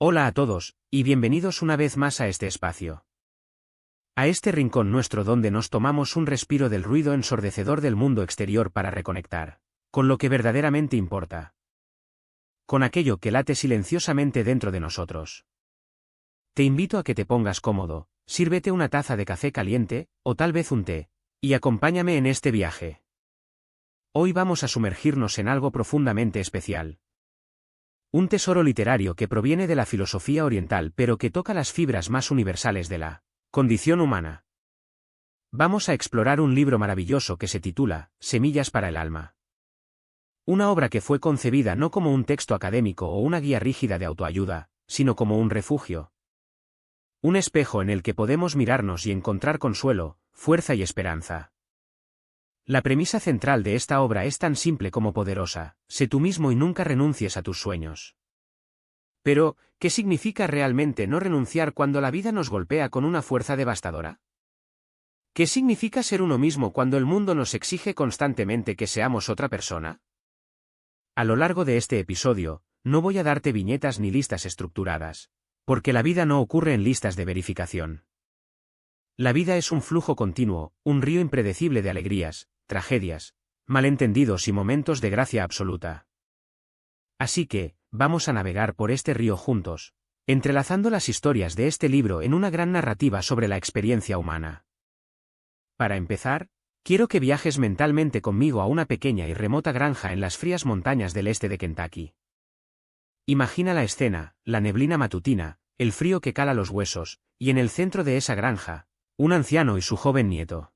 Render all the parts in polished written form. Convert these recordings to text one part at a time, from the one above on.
Hola a todos, y bienvenidos una vez más a este espacio. A este rincón nuestro donde nos tomamos un respiro del ruido ensordecedor del mundo exterior para reconectar con lo que verdaderamente importa. Con aquello que late silenciosamente dentro de nosotros. Te invito a que te pongas cómodo, sírvete una taza de café caliente, o tal vez un té, y acompáñame en este viaje. Hoy vamos a sumergirnos en algo profundamente especial. Un tesoro literario que proviene de la filosofía oriental pero que toca las fibras más universales de la condición humana. Vamos a explorar un libro maravilloso que se titula Semillas para el alma. Una obra que fue concebida no como un texto académico o una guía rígida de autoayuda, sino como un refugio. Un espejo en el que podemos mirarnos y encontrar consuelo, fuerza y esperanza. La premisa central de esta obra es tan simple como poderosa: sé tú mismo y nunca renuncies a tus sueños. Pero, ¿qué significa realmente no renunciar cuando la vida nos golpea con una fuerza devastadora? ¿Qué significa ser uno mismo cuando el mundo nos exige constantemente que seamos otra persona? A lo largo de este episodio, no voy a darte viñetas ni listas estructuradas, porque la vida no ocurre en listas de verificación. La vida es un flujo continuo, un río impredecible de alegrías, tragedias, malentendidos y momentos de gracia absoluta. Así que, vamos a navegar por este río juntos, entrelazando las historias de este libro en una gran narrativa sobre la experiencia humana. Para empezar, quiero que viajes mentalmente conmigo a una pequeña y remota granja en las frías montañas del este de Kentucky. Imagina la escena, la neblina matutina, el frío que cala los huesos, y en el centro de esa granja, un anciano y su joven nieto.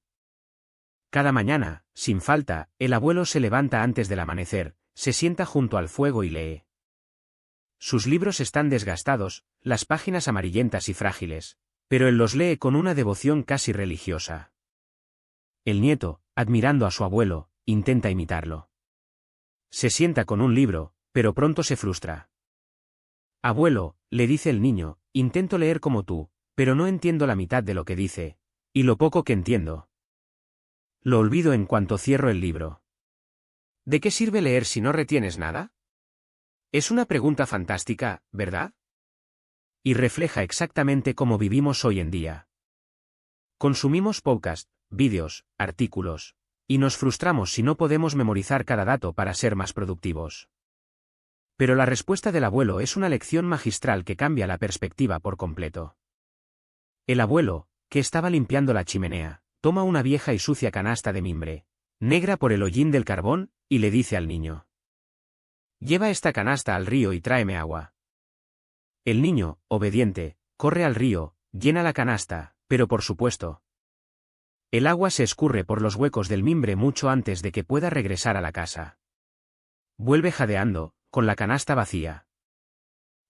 Cada mañana, sin falta, el abuelo se levanta antes del amanecer, se sienta junto al fuego y lee. Sus libros están desgastados, las páginas amarillentas y frágiles, pero él los lee con una devoción casi religiosa. El nieto, admirando a su abuelo, intenta imitarlo. Se sienta con un libro, pero pronto se frustra. Abuelo, le dice el niño, intento leer como tú, pero no entiendo la mitad de lo que dice, y lo poco que entiendo lo olvido en cuanto cierro el libro. ¿De qué sirve leer si no retienes nada? Es una pregunta fantástica, ¿verdad? Y refleja exactamente cómo vivimos hoy en día. Consumimos podcasts, vídeos, artículos, y nos frustramos si no podemos memorizar cada dato para ser más productivos. Pero la respuesta del abuelo es una lección magistral que cambia la perspectiva por completo. El abuelo, que estaba limpiando la chimenea, toma una vieja y sucia canasta de mimbre, negra por el hollín del carbón, y le dice al niño: «Lleva esta canasta al río y tráeme agua». El niño, obediente, corre al río, llena la canasta, pero por supuesto, el agua se escurre por los huecos del mimbre mucho antes de que pueda regresar a la casa. Vuelve jadeando, con la canasta vacía.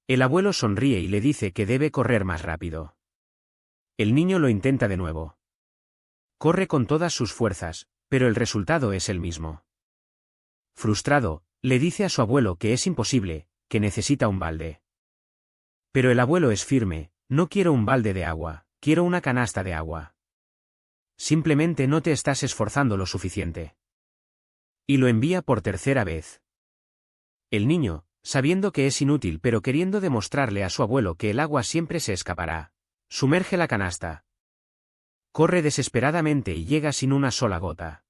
El abuelo sonríe y le dice que debe correr más rápido. El niño lo intenta de nuevo. Corre con todas sus fuerzas, pero el resultado es el mismo. Frustrado, le dice a su abuelo que es imposible, que necesita un balde. Pero el abuelo es firme: «No quiero un balde de agua, quiero una canasta de agua. Simplemente no te estás esforzando lo suficiente». Y lo envía por tercera vez. El niño, sabiendo que es inútil pero queriendo demostrarle a su abuelo que el agua siempre se escapará, sumerge la canasta. Corre desesperadamente y llega sin una sola gota.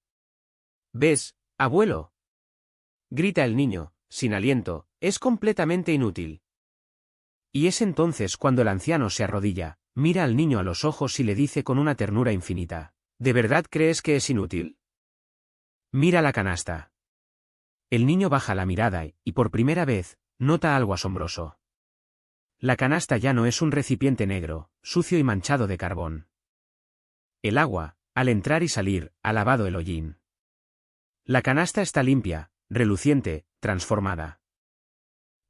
«¿Ves, abuelo?», grita el niño, sin aliento, «es completamente inútil». Y es entonces cuando el anciano se arrodilla, mira al niño a los ojos y le dice con una ternura infinita: «¿De verdad crees que es inútil? Mira la canasta». El niño baja la mirada y, por primera vez, nota algo asombroso. La canasta ya no es un recipiente negro, sucio y manchado de carbón. El agua, al entrar y salir, ha lavado el hollín. La canasta está limpia, reluciente, transformada.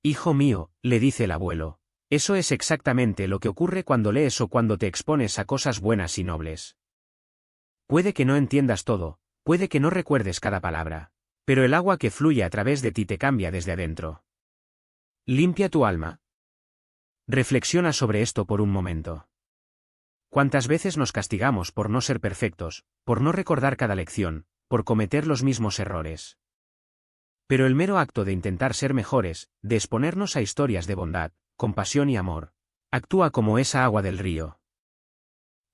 «Hijo mío», le dice el abuelo, «eso es exactamente lo que ocurre cuando lees o cuando te expones a cosas buenas y nobles. Puede que no entiendas todo, puede que no recuerdes cada palabra, pero el agua que fluye a través de ti te cambia desde adentro. Limpia tu alma». Reflexiona sobre esto por un momento. ¿Cuántas veces nos castigamos por no ser perfectos, por no recordar cada lección, por cometer los mismos errores? Pero el mero acto de intentar ser mejores, de exponernos a historias de bondad, compasión y amor. Actúa como esa agua del río.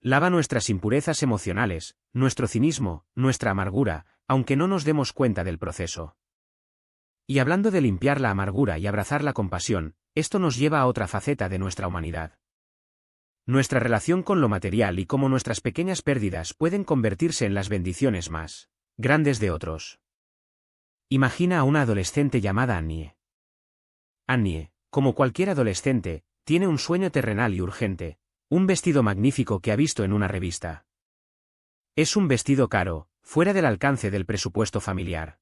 Lava nuestras impurezas emocionales, nuestro cinismo, nuestra amargura, aunque no nos demos cuenta del proceso. Y hablando de limpiar la amargura y abrazar la compasión, esto nos lleva a otra faceta de nuestra humanidad. Nuestra relación con lo material y cómo nuestras pequeñas pérdidas pueden convertirse en las bendiciones más grandes de otros. Imagina a una adolescente llamada Annie. Annie, como cualquier adolescente, tiene un sueño terrenal y urgente, un vestido magnífico que ha visto en una revista. Es un vestido caro, fuera del alcance del presupuesto familiar.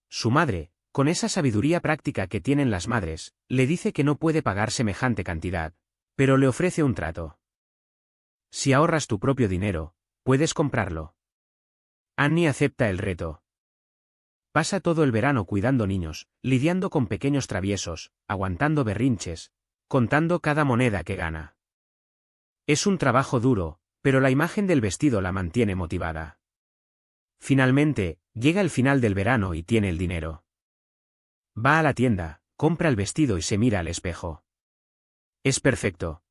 Su madre, con esa sabiduría práctica que tienen las madres, le dice que no puede pagar semejante cantidad, pero le ofrece un trato. Si ahorras tu propio dinero, puedes comprarlo. Annie acepta el reto. Pasa todo el verano cuidando niños, lidiando con pequeños traviesos, aguantando berrinches, contando cada moneda que gana. Es un trabajo duro, pero la imagen del vestido la mantiene motivada. Finalmente, llega el final del verano y tiene el dinero. Va a la tienda, compra el vestido y se mira al espejo. Es perfecto.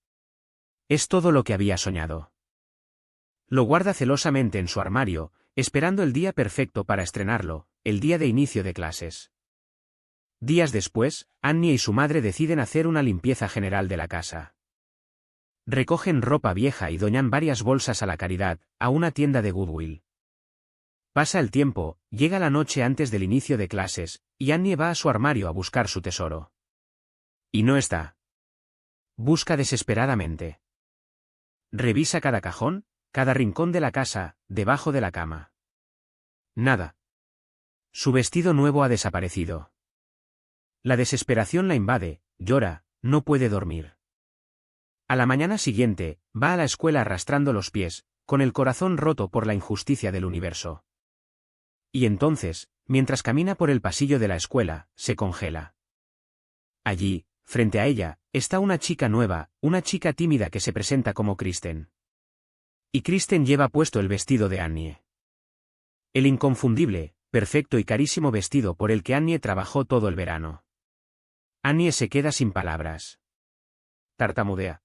Es todo lo que había soñado. Lo guarda celosamente en su armario, esperando el día perfecto para estrenarlo, el día de inicio de clases. Días después, Annie y su madre deciden hacer una limpieza general de la casa. Recogen ropa vieja y donan varias bolsas a la caridad, a una tienda de Goodwill. Pasa el tiempo, llega la noche antes del inicio de clases, y Annie va a su armario a buscar su tesoro. Y no está. Busca desesperadamente. Revisa cada cajón, cada rincón de la casa, debajo de la cama. Nada. Su vestido nuevo ha desaparecido. La desesperación la invade, llora, no puede dormir. A la mañana siguiente, va a la escuela arrastrando los pies, con el corazón roto por la injusticia del universo. Y entonces, mientras camina por el pasillo de la escuela, se congela. Allí, frente a ella, está una chica nueva, una chica tímida que se presenta como Kristen. Y Kristen lleva puesto el vestido de Annie. El inconfundible, perfecto y carísimo vestido por el que Annie trabajó todo el verano. Annie se queda sin palabras. Tartamudea.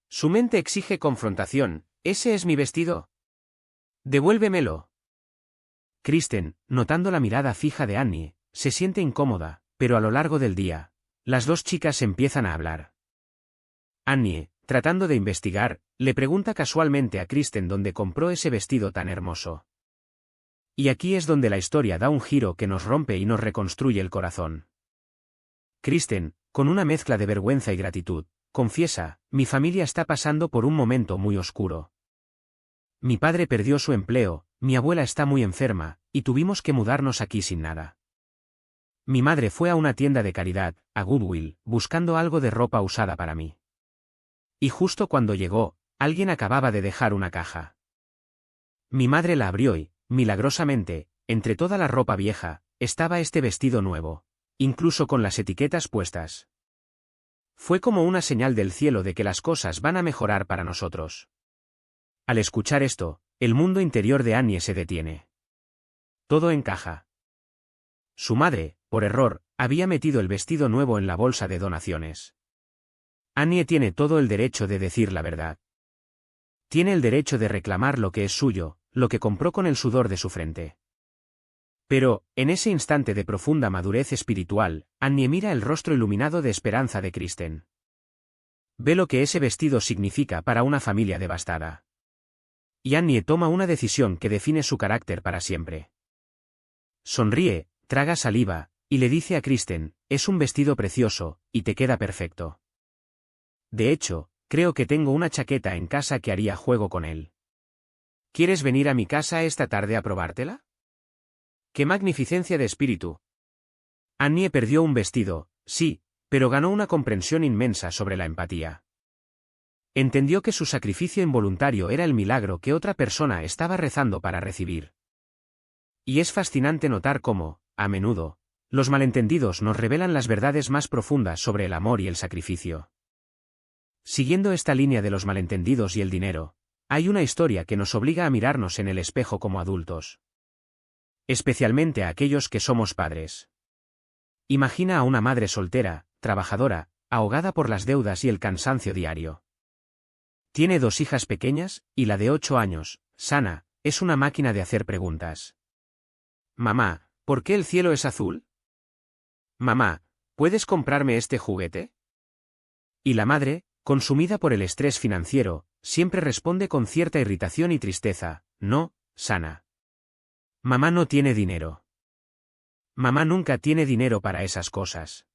Su mente exige confrontación. ¿Ese es mi vestido? Devuélvemelo. Kristen, notando la mirada fija de Annie, se siente incómoda, pero a lo largo del día, las dos chicas empiezan a hablar. Annie, tratando de investigar, le pregunta casualmente a Kristen dónde compró ese vestido tan hermoso. Y aquí es donde la historia da un giro que nos rompe y nos reconstruye el corazón. Kristen, con una mezcla de vergüenza y gratitud, confiesa: mi familia está pasando por un momento muy oscuro. Mi padre perdió su empleo, mi abuela está muy enferma, y tuvimos que mudarnos aquí sin nada. Mi madre fue a una tienda de caridad, a Goodwill, buscando algo de ropa usada para mí. Y justo cuando llegó, alguien acababa de dejar una caja. Mi madre la abrió y, milagrosamente, entre toda la ropa vieja, estaba este vestido nuevo, incluso con las etiquetas puestas. Fue como una señal del cielo de que las cosas van a mejorar para nosotros. Al escuchar esto, el mundo interior de Annie se detiene. Todo encaja. Su madre, por error, había metido el vestido nuevo en la bolsa de donaciones. Annie tiene todo el derecho de decir la verdad. Tiene el derecho de reclamar lo que es suyo, lo que compró con el sudor de su frente. Pero, en ese instante de profunda madurez espiritual, Annie mira el rostro iluminado de esperanza de Kristen. Ve lo que ese vestido significa para una familia devastada. Y Annie toma una decisión que define su carácter para siempre. Sonríe, traga saliva, y le dice a Kristen: es un vestido precioso, y te queda perfecto. De hecho, creo que tengo una chaqueta en casa que haría juego con él. ¿Quieres venir a mi casa esta tarde a probártela? ¡Qué magnificencia de espíritu! Annie perdió un vestido, sí, pero ganó una comprensión inmensa sobre la empatía. Entendió que su sacrificio involuntario era el milagro que otra persona estaba rezando para recibir. Y es fascinante notar cómo, a menudo, los malentendidos nos revelan las verdades más profundas sobre el amor y el sacrificio. Siguiendo esta línea de los malentendidos y el dinero, hay una historia que nos obliga a mirarnos en el espejo como adultos. Especialmente a aquellos que somos padres. Imagina a una madre soltera, trabajadora, ahogada por las deudas y el cansancio diario. Tiene 2 hijas pequeñas, y la de 8 años, Sana, es una máquina de hacer preguntas. Mamá, ¿por qué el cielo es azul? Mamá, ¿puedes comprarme este juguete? Y la madre, consumida por el estrés financiero, siempre responde con cierta irritación y tristeza, no, Sana. Mamá no tiene dinero. Mamá nunca tiene dinero para esas cosas.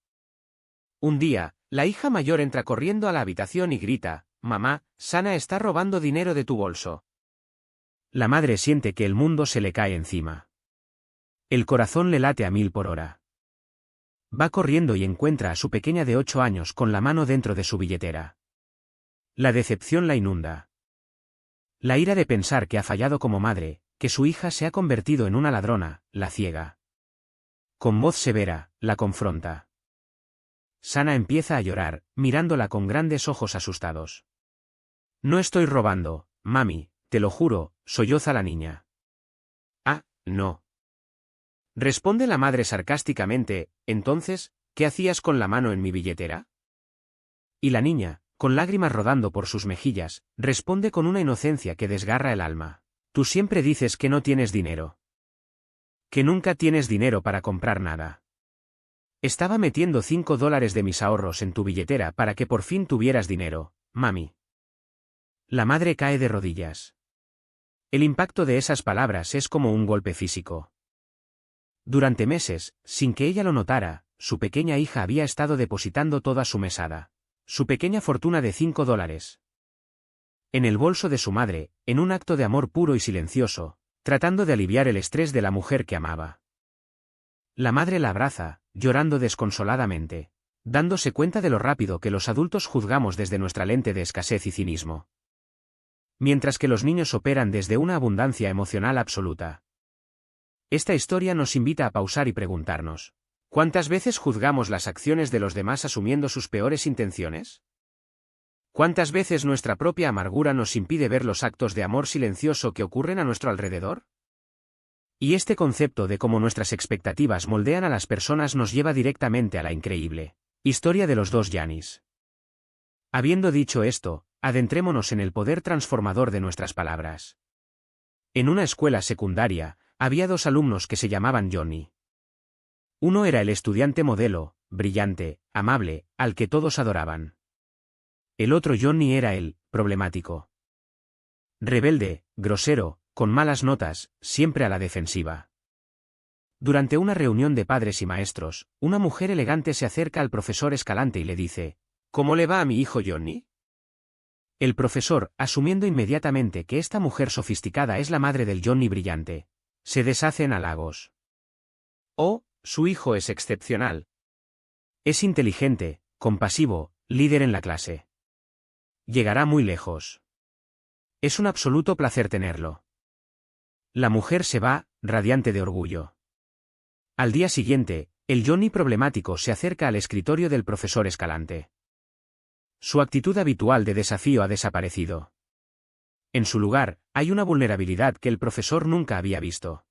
Un día, la hija mayor entra corriendo a la habitación y grita, mamá, Sana está robando dinero de tu bolso. La madre siente que el mundo se le cae encima. El corazón le late a 1000 por hora. Va corriendo y encuentra a su pequeña de 8 años con la mano dentro de su billetera. La decepción la inunda. La ira de pensar que ha fallado como madre, que su hija se ha convertido en una ladrona, la ciega. Con voz severa, la confronta. Sana empieza a llorar, mirándola con grandes ojos asustados. No estoy robando, mami, te lo juro, solloza la niña. Ah, no. Responde la madre sarcásticamente, entonces, ¿qué hacías con la mano en mi billetera? Y la niña, con lágrimas rodando por sus mejillas, responde con una inocencia que desgarra el alma. Tú siempre dices que no tienes dinero. Que nunca tienes dinero para comprar nada. Estaba metiendo $5 de mis ahorros en tu billetera para que por fin tuvieras dinero, mami. La madre cae de rodillas. El impacto de esas palabras es como un golpe físico. Durante meses, sin que ella lo notara, su pequeña hija había estado depositando toda su mesada. Su pequeña fortuna de $5. En el bolso de su madre, en un acto de amor puro y silencioso, tratando de aliviar el estrés de la mujer que amaba. La madre la abraza, llorando desconsoladamente, dándose cuenta de lo rápido que los adultos juzgamos desde nuestra lente de escasez y cinismo. Mientras que los niños operan desde una abundancia emocional absoluta. Esta historia nos invita a pausar y preguntarnos, ¿cuántas veces juzgamos las acciones de los demás asumiendo sus peores intenciones? ¿Cuántas veces nuestra propia amargura nos impide ver los actos de amor silencioso que ocurren a nuestro alrededor? Y este concepto de cómo nuestras expectativas moldean a las personas nos lleva directamente a la increíble historia de los 2 Giannis. Habiendo dicho esto, adentrémonos en el poder transformador de nuestras palabras. En una escuela secundaria, había 2 alumnos que se llamaban Johnny. Uno era el estudiante modelo, brillante, amable, al que todos adoraban. El otro Johnny era el problemático. Rebelde, grosero, con malas notas, siempre a la defensiva. Durante una reunión de padres y maestros, una mujer elegante se acerca al profesor Escalante y le dice, ¿cómo le va a mi hijo Johnny? El profesor, asumiendo inmediatamente que esta mujer sofisticada es la madre del Johnny brillante, se deshace en halagos. Oh, su hijo es excepcional. Es inteligente, compasivo, líder en la clase. Llegará muy lejos. Es un absoluto placer tenerlo. La mujer se va, radiante de orgullo. Al día siguiente, el Johnny problemático se acerca al escritorio del profesor Escalante. Su actitud habitual de desafío ha desaparecido. En su lugar, hay una vulnerabilidad que el profesor nunca había visto.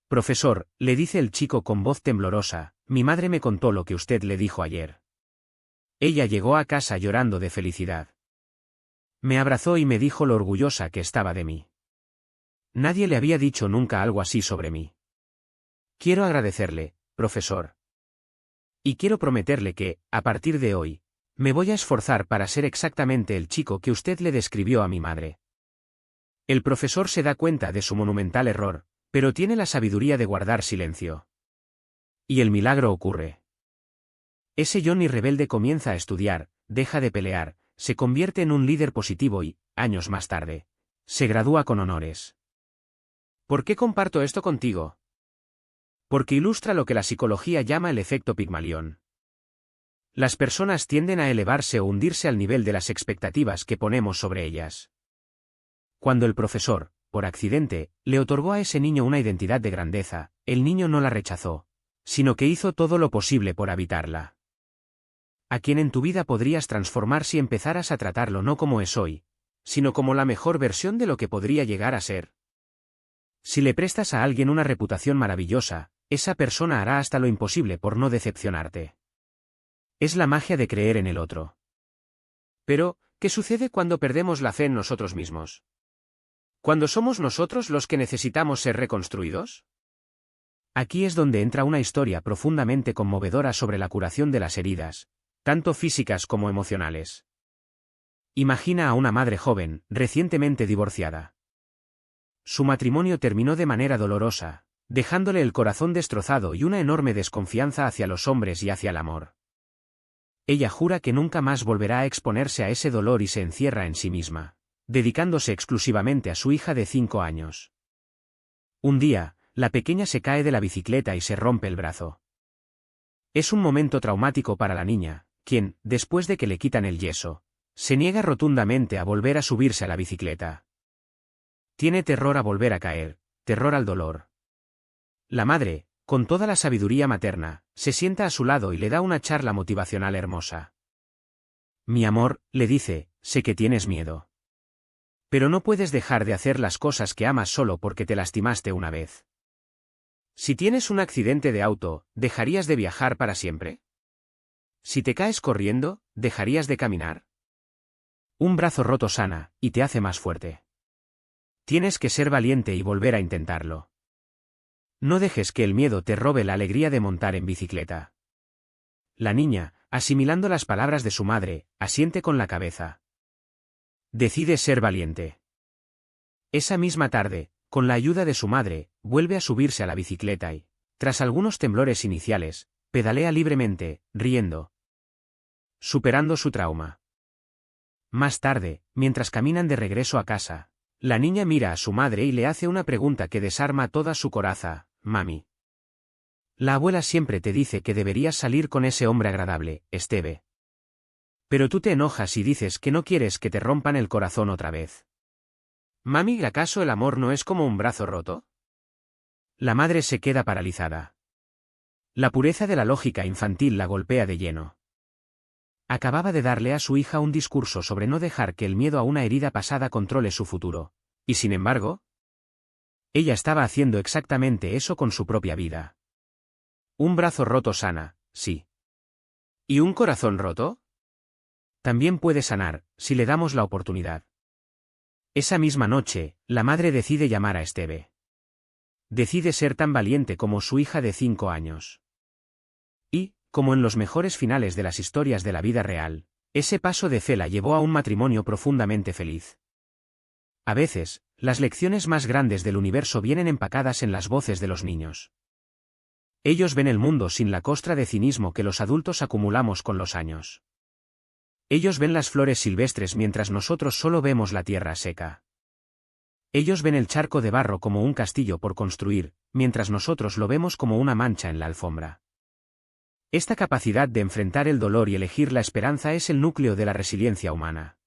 Profesor, le dice el chico con voz temblorosa, mi madre me contó lo que usted le dijo ayer. Ella llegó a casa llorando de felicidad. Me abrazó y me dijo lo orgullosa que estaba de mí. Nadie le había dicho nunca algo así sobre mí. Quiero agradecerle, profesor. Y quiero prometerle que, a partir de hoy, me voy a esforzar para ser exactamente el chico que usted le describió a mi madre. El profesor se da cuenta de su monumental error, pero tiene la sabiduría de guardar silencio. Y el milagro ocurre. Ese Johnny rebelde comienza a estudiar, deja de pelear, se convierte en un líder positivo y, años más tarde, se gradúa con honores. ¿Por qué comparto esto contigo? Porque ilustra lo que la psicología llama el efecto Pigmalión. Las personas tienden a elevarse o hundirse al nivel de las expectativas que ponemos sobre ellas. Cuando el profesor, por accidente, le otorgó a ese niño una identidad de grandeza, el niño no la rechazó, sino que hizo todo lo posible por habitarla. ¿A quién en tu vida podrías transformar si empezaras a tratarlo no como es hoy, sino como la mejor versión de lo que podría llegar a ser? Si le prestas a alguien una reputación maravillosa, esa persona hará hasta lo imposible por no decepcionarte. Es la magia de creer en el otro. Pero, ¿qué sucede cuando perdemos la fe en nosotros mismos? ¿Cuando somos nosotros los que necesitamos ser reconstruidos? Aquí es donde entra una historia profundamente conmovedora sobre la curación de las heridas, tanto físicas como emocionales. Imagina a una madre joven, recientemente divorciada. Su matrimonio terminó de manera dolorosa, dejándole el corazón destrozado y una enorme desconfianza hacia los hombres y hacia el amor. Ella jura que nunca más volverá a exponerse a ese dolor y se encierra en sí misma, dedicándose exclusivamente a su hija de 5 años. Un día, la pequeña se cae de la bicicleta y se rompe el brazo. Es un momento traumático para la niña, quien, después de que le quitan el yeso, se niega rotundamente a volver a subirse a la bicicleta. Tiene terror a volver a caer, terror al dolor. La madre, con toda la sabiduría materna, se sienta a su lado y le da una charla motivacional hermosa. Mi amor, le dice, sé que tienes miedo. Pero no puedes dejar de hacer las cosas que amas solo porque te lastimaste una vez. Si tienes un accidente de auto, ¿dejarías de viajar para siempre? Si te caes corriendo, ¿dejarías de caminar? Un brazo roto sana, y te hace más fuerte. Tienes que ser valiente y volver a intentarlo. No dejes que el miedo te robe la alegría de montar en bicicleta. La niña, asimilando las palabras de su madre, asiente con la cabeza. Decide ser valiente. Esa misma tarde, con la ayuda de su madre, vuelve a subirse a la bicicleta y, tras algunos temblores iniciales, pedalea libremente, riendo. Superando su trauma. Más tarde, mientras caminan de regreso a casa, la niña mira a su madre y le hace una pregunta que desarma toda su coraza: «Mami. La abuela siempre te dice que deberías salir con ese hombre agradable, Esteve. Pero tú te enojas y dices que no quieres que te rompan el corazón otra vez. Mami, ¿acaso el amor no es como un brazo roto?» La madre se queda paralizada. La pureza de la lógica infantil la golpea de lleno. Acababa de darle a su hija un discurso sobre no dejar que el miedo a una herida pasada controle su futuro, y sin embargo, ella estaba haciendo exactamente eso con su propia vida. Un brazo roto sana, sí. ¿Y un corazón roto? También puede sanar, si le damos la oportunidad. Esa misma noche, la madre decide llamar a Esteve. Decide ser tan valiente como su hija de 5 años. Y, como en los mejores finales de las historias de la vida real, ese paso de fe la llevó a un matrimonio profundamente feliz. A veces, las lecciones más grandes del universo vienen empacadas en las voces de los niños. Ellos ven el mundo sin la costra de cinismo que los adultos acumulamos con los años. Ellos ven las flores silvestres mientras nosotros solo vemos la tierra seca. Ellos ven el charco de barro como un castillo por construir, mientras nosotros lo vemos como una mancha en la alfombra. Esta capacidad de enfrentar el dolor y elegir la esperanza es el núcleo de la resiliencia humana.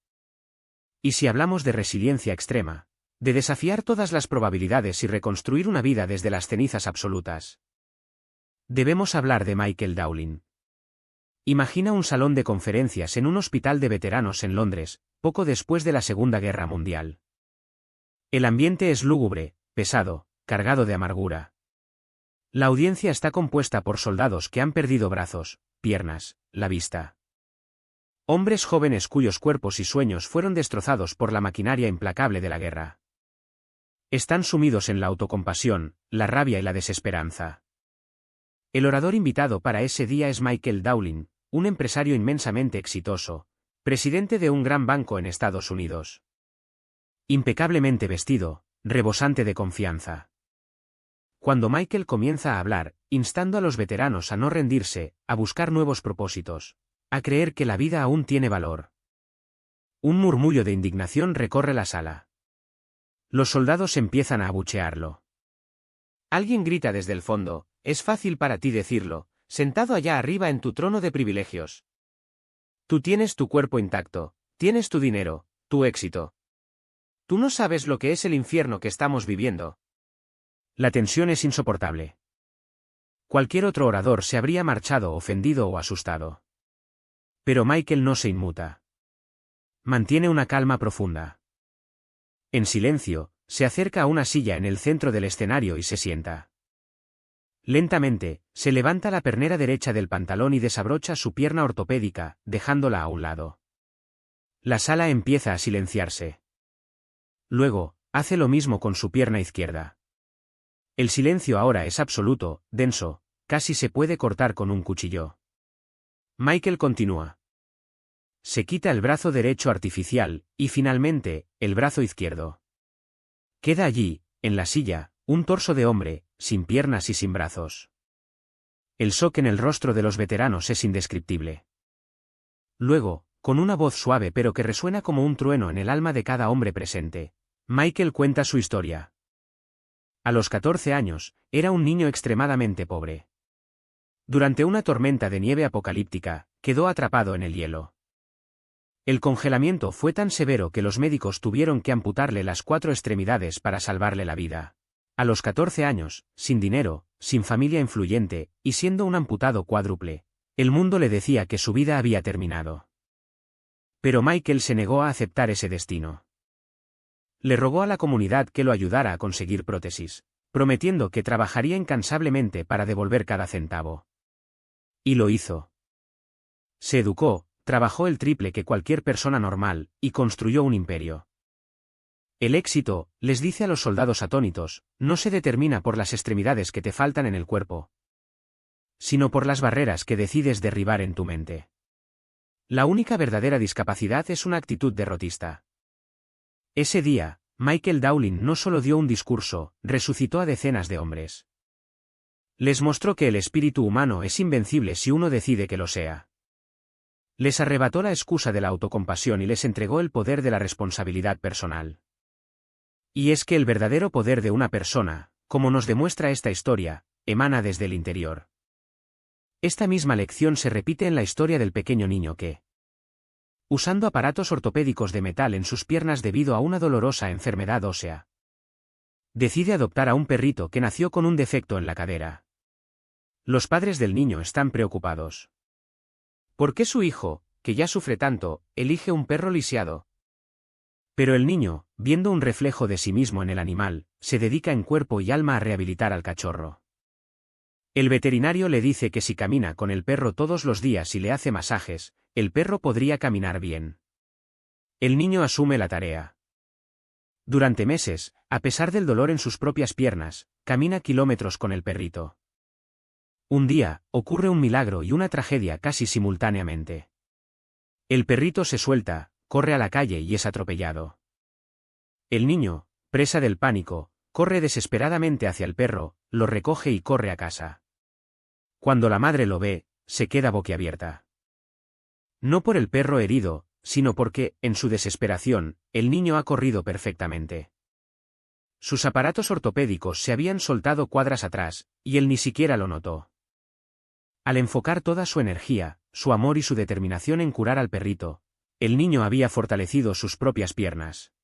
Y si hablamos de resiliencia extrema, de desafiar todas las probabilidades y reconstruir una vida desde las cenizas absolutas, debemos hablar de Michael Dowling. Imagina un salón de conferencias en un hospital de veteranos en Londres, poco después de la Segunda Guerra Mundial. El ambiente es lúgubre, pesado, cargado de amargura. La audiencia está compuesta por soldados que han perdido brazos, piernas, la vista. Hombres jóvenes cuyos cuerpos y sueños fueron destrozados por la maquinaria implacable de la guerra. Están sumidos en la autocompasión, la rabia y la desesperanza. El orador invitado para ese día es Michael Dowling, un empresario inmensamente exitoso, presidente de un gran banco en Estados Unidos. Impecablemente vestido, rebosante de confianza. Cuando Michael comienza a hablar, instando a los veteranos a no rendirse, a buscar nuevos propósitos, a creer que la vida aún tiene valor. Un murmullo de indignación recorre la sala. Los soldados empiezan a abuchearlo. Alguien grita desde el fondo: «Es fácil para ti decirlo, sentado allá arriba en tu trono de privilegios. Tú tienes tu cuerpo intacto, tienes tu dinero, tu éxito. Tú no sabes lo que es el infierno que estamos viviendo». La tensión es insoportable. Cualquier otro orador se habría marchado ofendido o asustado. Pero Michael no se inmuta. Mantiene una calma profunda. En silencio, se acerca a una silla en el centro del escenario y se sienta. Lentamente, se levanta la pernera derecha del pantalón y desabrocha su pierna ortopédica, dejándola a un lado. La sala empieza a silenciarse. Luego, hace lo mismo con su pierna izquierda. El silencio ahora es absoluto, denso, casi se puede cortar con un cuchillo. Michael continúa. Se quita el brazo derecho artificial, y finalmente, el brazo izquierdo. Queda allí, en la silla, un torso de hombre, sin piernas y sin brazos. El shock en el rostro de los veteranos es indescriptible. Luego, con una voz suave pero que resuena como un trueno en el alma de cada hombre presente, Michael cuenta su historia. A los 14 años, era un niño extremadamente pobre. Durante una tormenta de nieve apocalíptica, quedó atrapado en el hielo. El congelamiento fue tan severo que los médicos tuvieron que amputarle las 4 extremidades para salvarle la vida. A los 14 años, sin dinero, sin familia influyente, y siendo un amputado cuádruple, el mundo le decía que su vida había terminado. Pero Michael se negó a aceptar ese destino. Le rogó a la comunidad que lo ayudara a conseguir prótesis, prometiendo que trabajaría incansablemente para devolver cada centavo. Y lo hizo. Se educó, trabajó el triple que cualquier persona normal, y construyó un imperio. El éxito, les dice a los soldados atónitos, no se determina por las extremidades que te faltan en el cuerpo, sino por las barreras que decides derribar en tu mente. La única verdadera discapacidad es una actitud derrotista. Ese día, Michael Dowling no solo dio un discurso, resucitó a decenas de hombres. Les mostró que el espíritu humano es invencible si uno decide que lo sea. Les arrebató la excusa de la autocompasión y les entregó el poder de la responsabilidad personal. Y es que el verdadero poder de una persona, como nos demuestra esta historia, emana desde el interior. Esta misma lección se repite en la historia del pequeño niño que, usando aparatos ortopédicos de metal en sus piernas debido a una dolorosa enfermedad ósea, decide adoptar a un perrito que nació con un defecto en la cadera. Los padres del niño están preocupados. ¿Por qué su hijo, que ya sufre tanto, elige un perro lisiado? Pero el niño, viendo un reflejo de sí mismo en el animal, se dedica en cuerpo y alma a rehabilitar al cachorro. El veterinario le dice que si camina con el perro todos los días y le hace masajes, el perro podría caminar bien. El niño asume la tarea. Durante meses, a pesar del dolor en sus propias piernas, camina kilómetros con el perrito. Un día, ocurre un milagro y una tragedia casi simultáneamente. El perrito se suelta, corre a la calle y es atropellado. El niño, presa del pánico, corre desesperadamente hacia el perro, lo recoge y corre a casa. Cuando la madre lo ve, se queda boquiabierta. No por el perro herido, sino porque, en su desesperación, el niño ha corrido perfectamente. Sus aparatos ortopédicos se habían soltado cuadras atrás, y él ni siquiera lo notó. Al enfocar toda su energía, su amor y su determinación en curar al perrito, el niño había fortalecido sus propias piernas.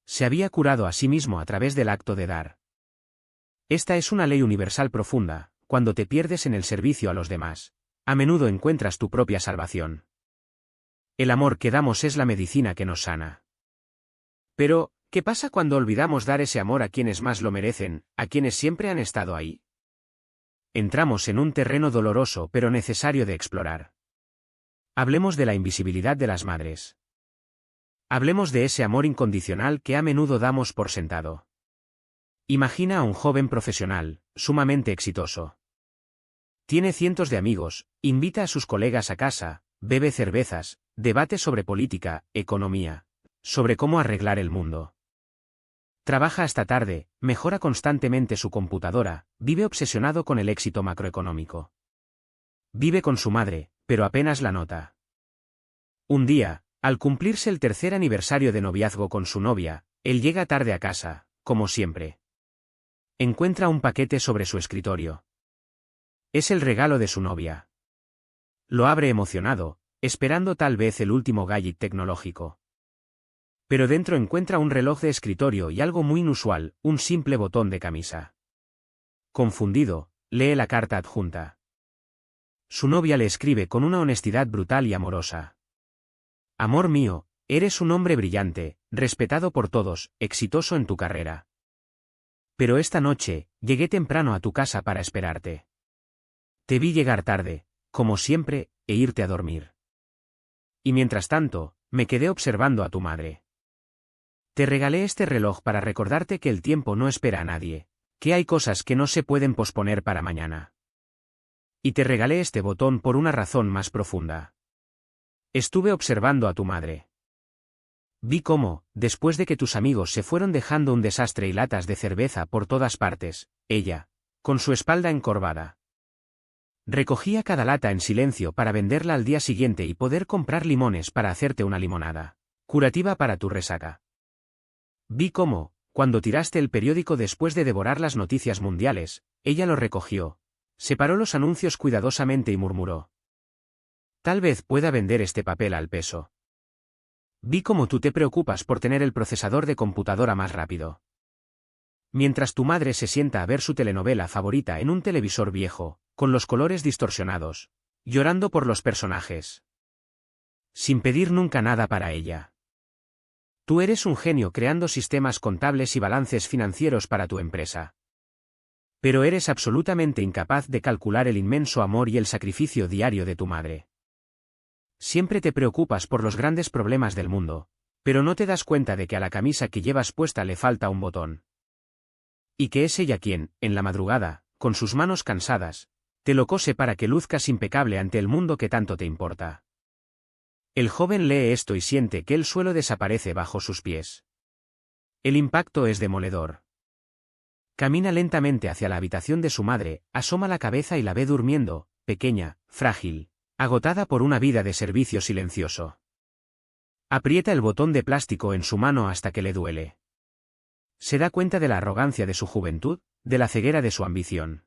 Se había curado a sí mismo a través del acto de dar. Esta es una ley universal profunda: cuando te pierdes en el servicio a los demás, a menudo encuentras tu propia salvación. El amor que damos es la medicina que nos sana. Pero, ¿qué pasa cuando olvidamos dar ese amor a quienes más lo merecen, a quienes siempre han estado ahí? Entramos en un terreno doloroso pero necesario de explorar. Hablemos de la invisibilidad de las madres. Hablemos de ese amor incondicional que a menudo damos por sentado. Imagina a un joven profesional, sumamente exitoso. Tiene cientos de amigos, invita a sus colegas a casa, bebe cervezas, debate sobre política, economía, sobre cómo arreglar el mundo. Trabaja hasta tarde, mejora constantemente su computadora, vive obsesionado con el éxito macroeconómico. Vive con su madre, pero apenas la nota. Un día, al cumplirse el 3er aniversario de noviazgo con su novia, él llega tarde a casa, como siempre. Encuentra un paquete sobre su escritorio. Es el regalo de su novia. Lo abre emocionado, esperando tal vez el último gadget tecnológico. Pero dentro encuentra un reloj de escritorio y algo muy inusual, un simple botón de camisa. Confundido, lee la carta adjunta. Su novia le escribe con una honestidad brutal y amorosa. Amor mío, eres un hombre brillante, respetado por todos, exitoso en tu carrera. Pero esta noche, llegué temprano a tu casa para esperarte. Te vi llegar tarde, como siempre, e irte a dormir. Y mientras tanto, me quedé observando a tu madre. Te regalé este reloj para recordarte que el tiempo no espera a nadie, que hay cosas que no se pueden posponer para mañana. Y te regalé este botón por una razón más profunda. Estuve observando a tu madre. Vi cómo, después de que tus amigos se fueron dejando un desastre y latas de cerveza por todas partes, ella, con su espalda encorvada, recogía cada lata en silencio para venderla al día siguiente y poder comprar limones para hacerte una limonada curativa para tu resaca. Vi cómo, cuando tiraste el periódico después de devorar las noticias mundiales, ella lo recogió, separó los anuncios cuidadosamente y murmuró: tal vez pueda vender este papel al peso. Vi cómo tú te preocupas por tener el procesador de computadora más rápido, mientras tu madre se sienta a ver su telenovela favorita en un televisor viejo, con los colores distorsionados, llorando por los personajes, sin pedir nunca nada para ella. Tú eres un genio creando sistemas contables y balances financieros para tu empresa. Pero eres absolutamente incapaz de calcular el inmenso amor y el sacrificio diario de tu madre. Siempre te preocupas por los grandes problemas del mundo, pero no te das cuenta de que a la camisa que llevas puesta le falta un botón. Y que es ella quien, en la madrugada, con sus manos cansadas, te lo cose para que luzcas impecable ante el mundo que tanto te importa. El joven lee esto y siente que el suelo desaparece bajo sus pies. El impacto es demoledor. Camina lentamente hacia la habitación de su madre, asoma la cabeza y la ve durmiendo, pequeña, frágil, agotada por una vida de servicio silencioso. Aprieta el botón de plástico en su mano hasta que le duele. Se da cuenta de la arrogancia de su juventud, de la ceguera de su ambición.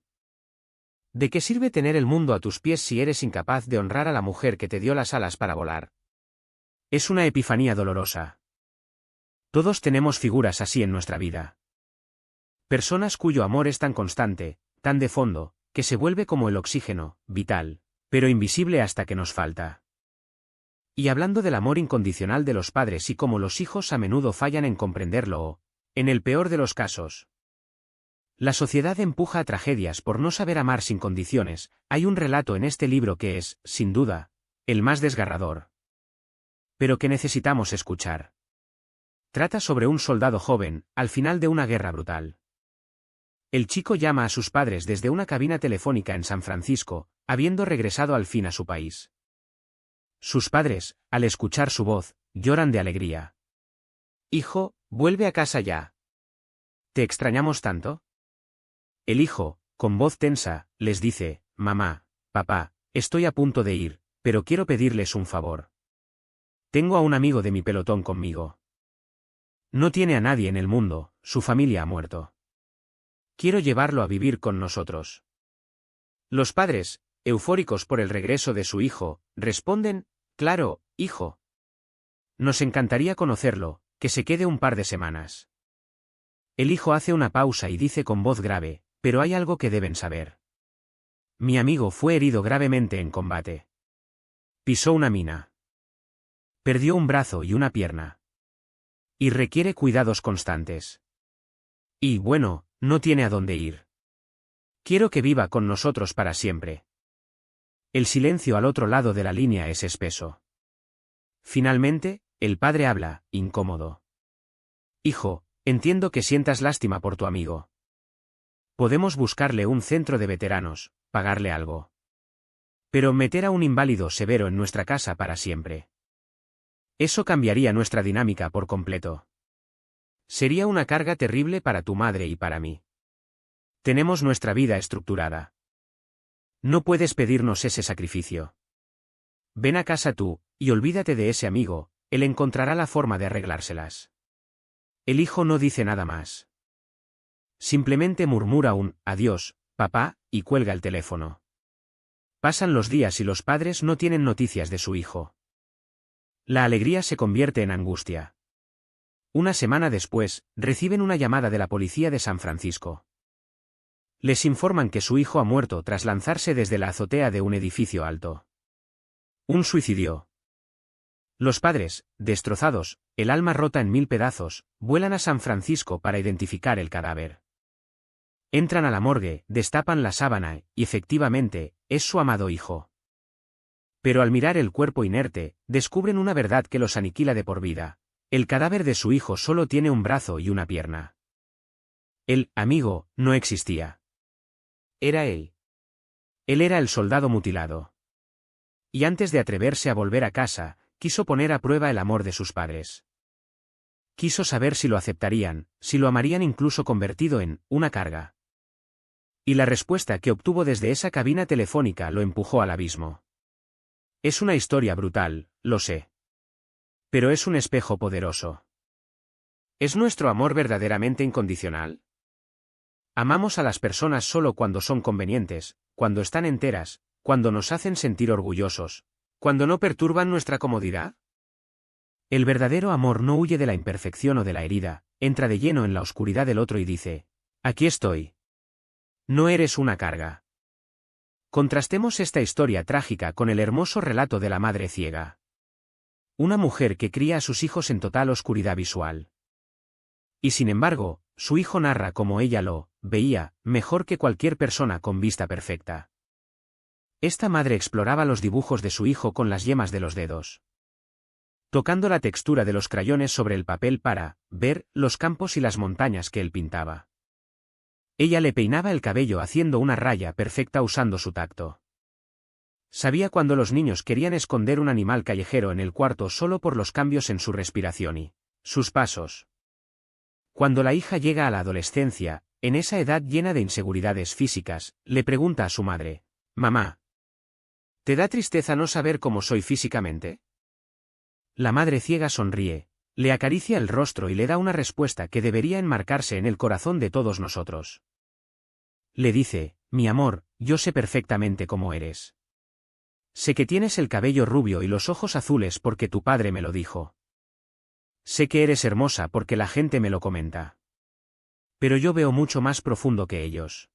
¿De qué sirve tener el mundo a tus pies si eres incapaz de honrar a la mujer que te dio las alas para volar? Es una epifanía dolorosa. Todos tenemos figuras así en nuestra vida. Personas cuyo amor es tan constante, tan de fondo, que se vuelve como el oxígeno, vital, pero invisible hasta que nos falta. Y hablando del amor incondicional de los padres y cómo los hijos a menudo fallan en comprenderlo o, en el peor de los casos, la sociedad empuja a tragedias por no saber amar sin condiciones. Hay un relato en este libro que es, sin duda, el más desgarrador, pero que necesitamos escuchar. Trata sobre un soldado joven, al final de una guerra brutal. El chico llama a sus padres desde una cabina telefónica en San Francisco, habiendo regresado al fin a su país. Sus padres, al escuchar su voz, lloran de alegría. «Hijo, vuelve a casa ya. ¿Te extrañamos tanto?» El hijo, con voz tensa, les dice: «Mamá, papá, estoy a punto de ir, pero quiero pedirles un favor. Tengo a un amigo de mi pelotón conmigo. No tiene a nadie en el mundo, su familia ha muerto. Quiero llevarlo a vivir con nosotros». Los padres, eufóricos por el regreso de su hijo, responden: «Claro, hijo. Nos encantaría conocerlo, que se quede un par de semanas». El hijo hace una pausa y dice con voz grave: «Pero hay algo que deben saber. Mi amigo fue herido gravemente en combate. Pisó una mina. Perdió un brazo y una pierna. Y requiere cuidados constantes. Y, bueno, no tiene a dónde ir. Quiero que viva con nosotros para siempre». El silencio al otro lado de la línea es espeso. Finalmente, el padre habla, incómodo: «Hijo, entiendo que sientas lástima por tu amigo. Podemos buscarle un centro de veteranos, pagarle algo. Pero meter a un inválido severo en nuestra casa para siempre. Eso cambiaría nuestra dinámica por completo. Sería una carga terrible para tu madre y para mí. Tenemos nuestra vida estructurada. No puedes pedirnos ese sacrificio. Ven a casa tú, y olvídate de ese amigo, él encontrará la forma de arreglárselas». El hijo no dice nada más. Simplemente murmura un «adiós, papá», y cuelga el teléfono. Pasan los días y los padres no tienen noticias de su hijo. La alegría se convierte en angustia. Una semana después, reciben una llamada de la policía de San Francisco. Les informan que su hijo ha muerto tras lanzarse desde la azotea de un edificio alto. Un suicidio. Los padres, destrozados, el alma rota en 1000 pedazos, vuelan a San Francisco para identificar el cadáver. Entran a la morgue, destapan la sábana, y efectivamente, es su amado hijo. Pero al mirar el cuerpo inerte, descubren una verdad que los aniquila de por vida. El cadáver de su hijo solo tiene un brazo y una pierna. El amigo no existía. Era él. Él era el soldado mutilado. Y antes de atreverse a volver a casa, quiso poner a prueba el amor de sus padres. Quiso saber si lo aceptarían, si lo amarían incluso convertido en una carga. Y la respuesta que obtuvo desde esa cabina telefónica lo empujó al abismo. Es una historia brutal, lo sé. Pero es un espejo poderoso. ¿Es nuestro amor verdaderamente incondicional? Amamos a las personas solo cuando son convenientes, cuando están enteras, cuando nos hacen sentir orgullosos, cuando no perturban nuestra comodidad. El verdadero amor no huye de la imperfección o de la herida, entra de lleno en la oscuridad del otro y dice: aquí estoy. No eres una carga. Contrastemos esta historia trágica con el hermoso relato de la madre ciega. Una mujer que cría a sus hijos en total oscuridad visual. Y sin embargo, su hijo narra cómo ella lo veía mejor que cualquier persona con vista perfecta. Esta madre exploraba los dibujos de su hijo con las yemas de los dedos, tocando la textura de los crayones sobre el papel para ver los campos y las montañas que él pintaba. Ella le peinaba el cabello haciendo una raya perfecta usando su tacto. Sabía cuando los niños querían esconder un animal callejero en el cuarto solo por los cambios en su respiración y sus pasos. Cuando la hija llega a la adolescencia, en esa edad llena de inseguridades físicas, le pregunta a su madre: «Mamá, ¿te da tristeza no saber cómo soy físicamente?». La madre ciega sonríe, le acaricia el rostro y le da una respuesta que debería enmarcarse en el corazón de todos nosotros. Le dice: «Mi amor, yo sé perfectamente cómo eres. Sé que tienes el cabello rubio y los ojos azules porque tu padre me lo dijo. Sé que eres hermosa porque la gente me lo comenta. Pero yo veo mucho más profundo que ellos.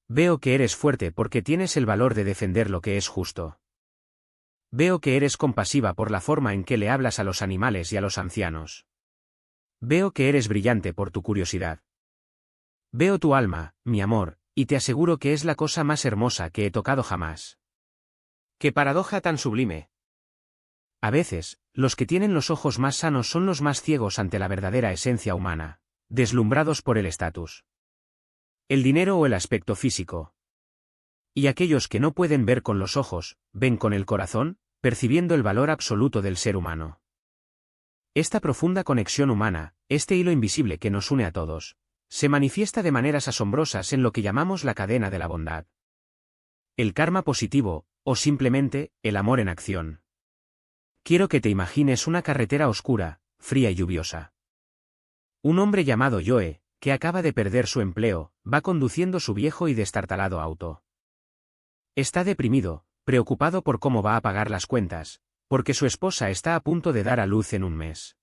Veo que eres fuerte porque tienes el valor de defender lo que es justo. Veo que eres compasiva por la forma en que le hablas a los animales y a los ancianos. Veo que eres brillante por tu curiosidad. Veo tu alma, mi amor, y te aseguro que es la cosa más hermosa que he tocado jamás». ¡Qué paradoja tan sublime! A veces, los que tienen los ojos más sanos son los más ciegos ante la verdadera esencia humana, deslumbrados por el estatus, el dinero o el aspecto físico. Y aquellos que no pueden ver con los ojos, ven con el corazón, percibiendo el valor absoluto del ser humano. Esta profunda conexión humana, este hilo invisible que nos une a todos, se manifiesta de maneras asombrosas en lo que llamamos la cadena de la bondad. El karma positivo, o simplemente, el amor en acción. Quiero que te imagines una carretera oscura, fría y lluviosa. Un hombre llamado Joe, que acaba de perder su empleo, va conduciendo su viejo y destartalado auto. Está deprimido, preocupado por cómo va a pagar las cuentas, porque su esposa está a punto de dar a luz en un mes.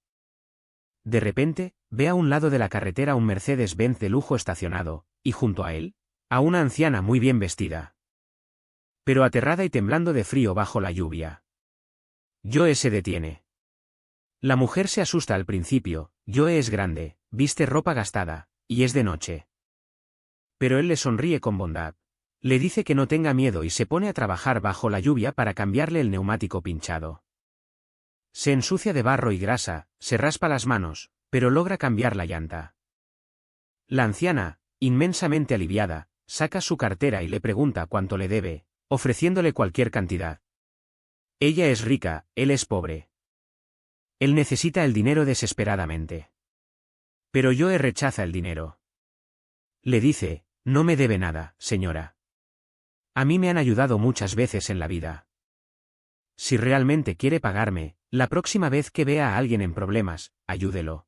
De repente, ve a un lado de la carretera un Mercedes-Benz de lujo estacionado, y junto a él, a una anciana muy bien vestida, pero aterrada y temblando de frío bajo la lluvia. Joe se detiene. La mujer se asusta al principio. Joe es grande, viste ropa gastada, y es de noche. Pero él le sonríe con bondad. Le dice que no tenga miedo y se pone a trabajar bajo la lluvia para cambiarle el neumático pinchado. Se ensucia de barro y grasa, se raspa las manos, pero logra cambiar la llanta. La anciana, inmensamente aliviada, saca su cartera y le pregunta cuánto le debe, ofreciéndole cualquier cantidad. Ella es rica, él es pobre. Él necesita el dinero desesperadamente. Pero Joe rechaza el dinero. Le dice: «No me debe nada, señora. A mí me han ayudado muchas veces en la vida. Si realmente quiere pagarme, la próxima vez que vea a alguien en problemas, ayúdelo.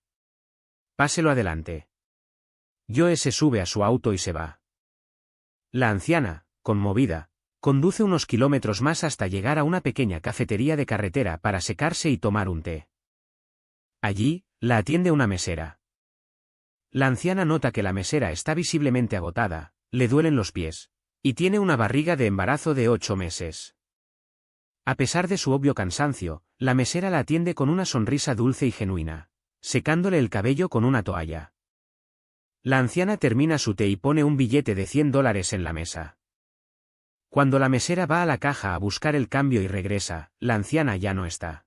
Páselo adelante». Joe se sube a su auto y se va. La anciana, conmovida, conduce unos kilómetros más hasta llegar a una pequeña cafetería de carretera para secarse y tomar un té. Allí, la atiende una mesera. La anciana nota que la mesera está visiblemente agotada, le duelen los pies, y tiene una barriga de embarazo de 8 meses. A pesar de su obvio cansancio, la mesera la atiende con una sonrisa dulce y genuina, secándole el cabello con una toalla. La anciana termina su té y pone un billete de $100 en la mesa. Cuando la mesera va a la caja a buscar el cambio y regresa, la anciana ya no está.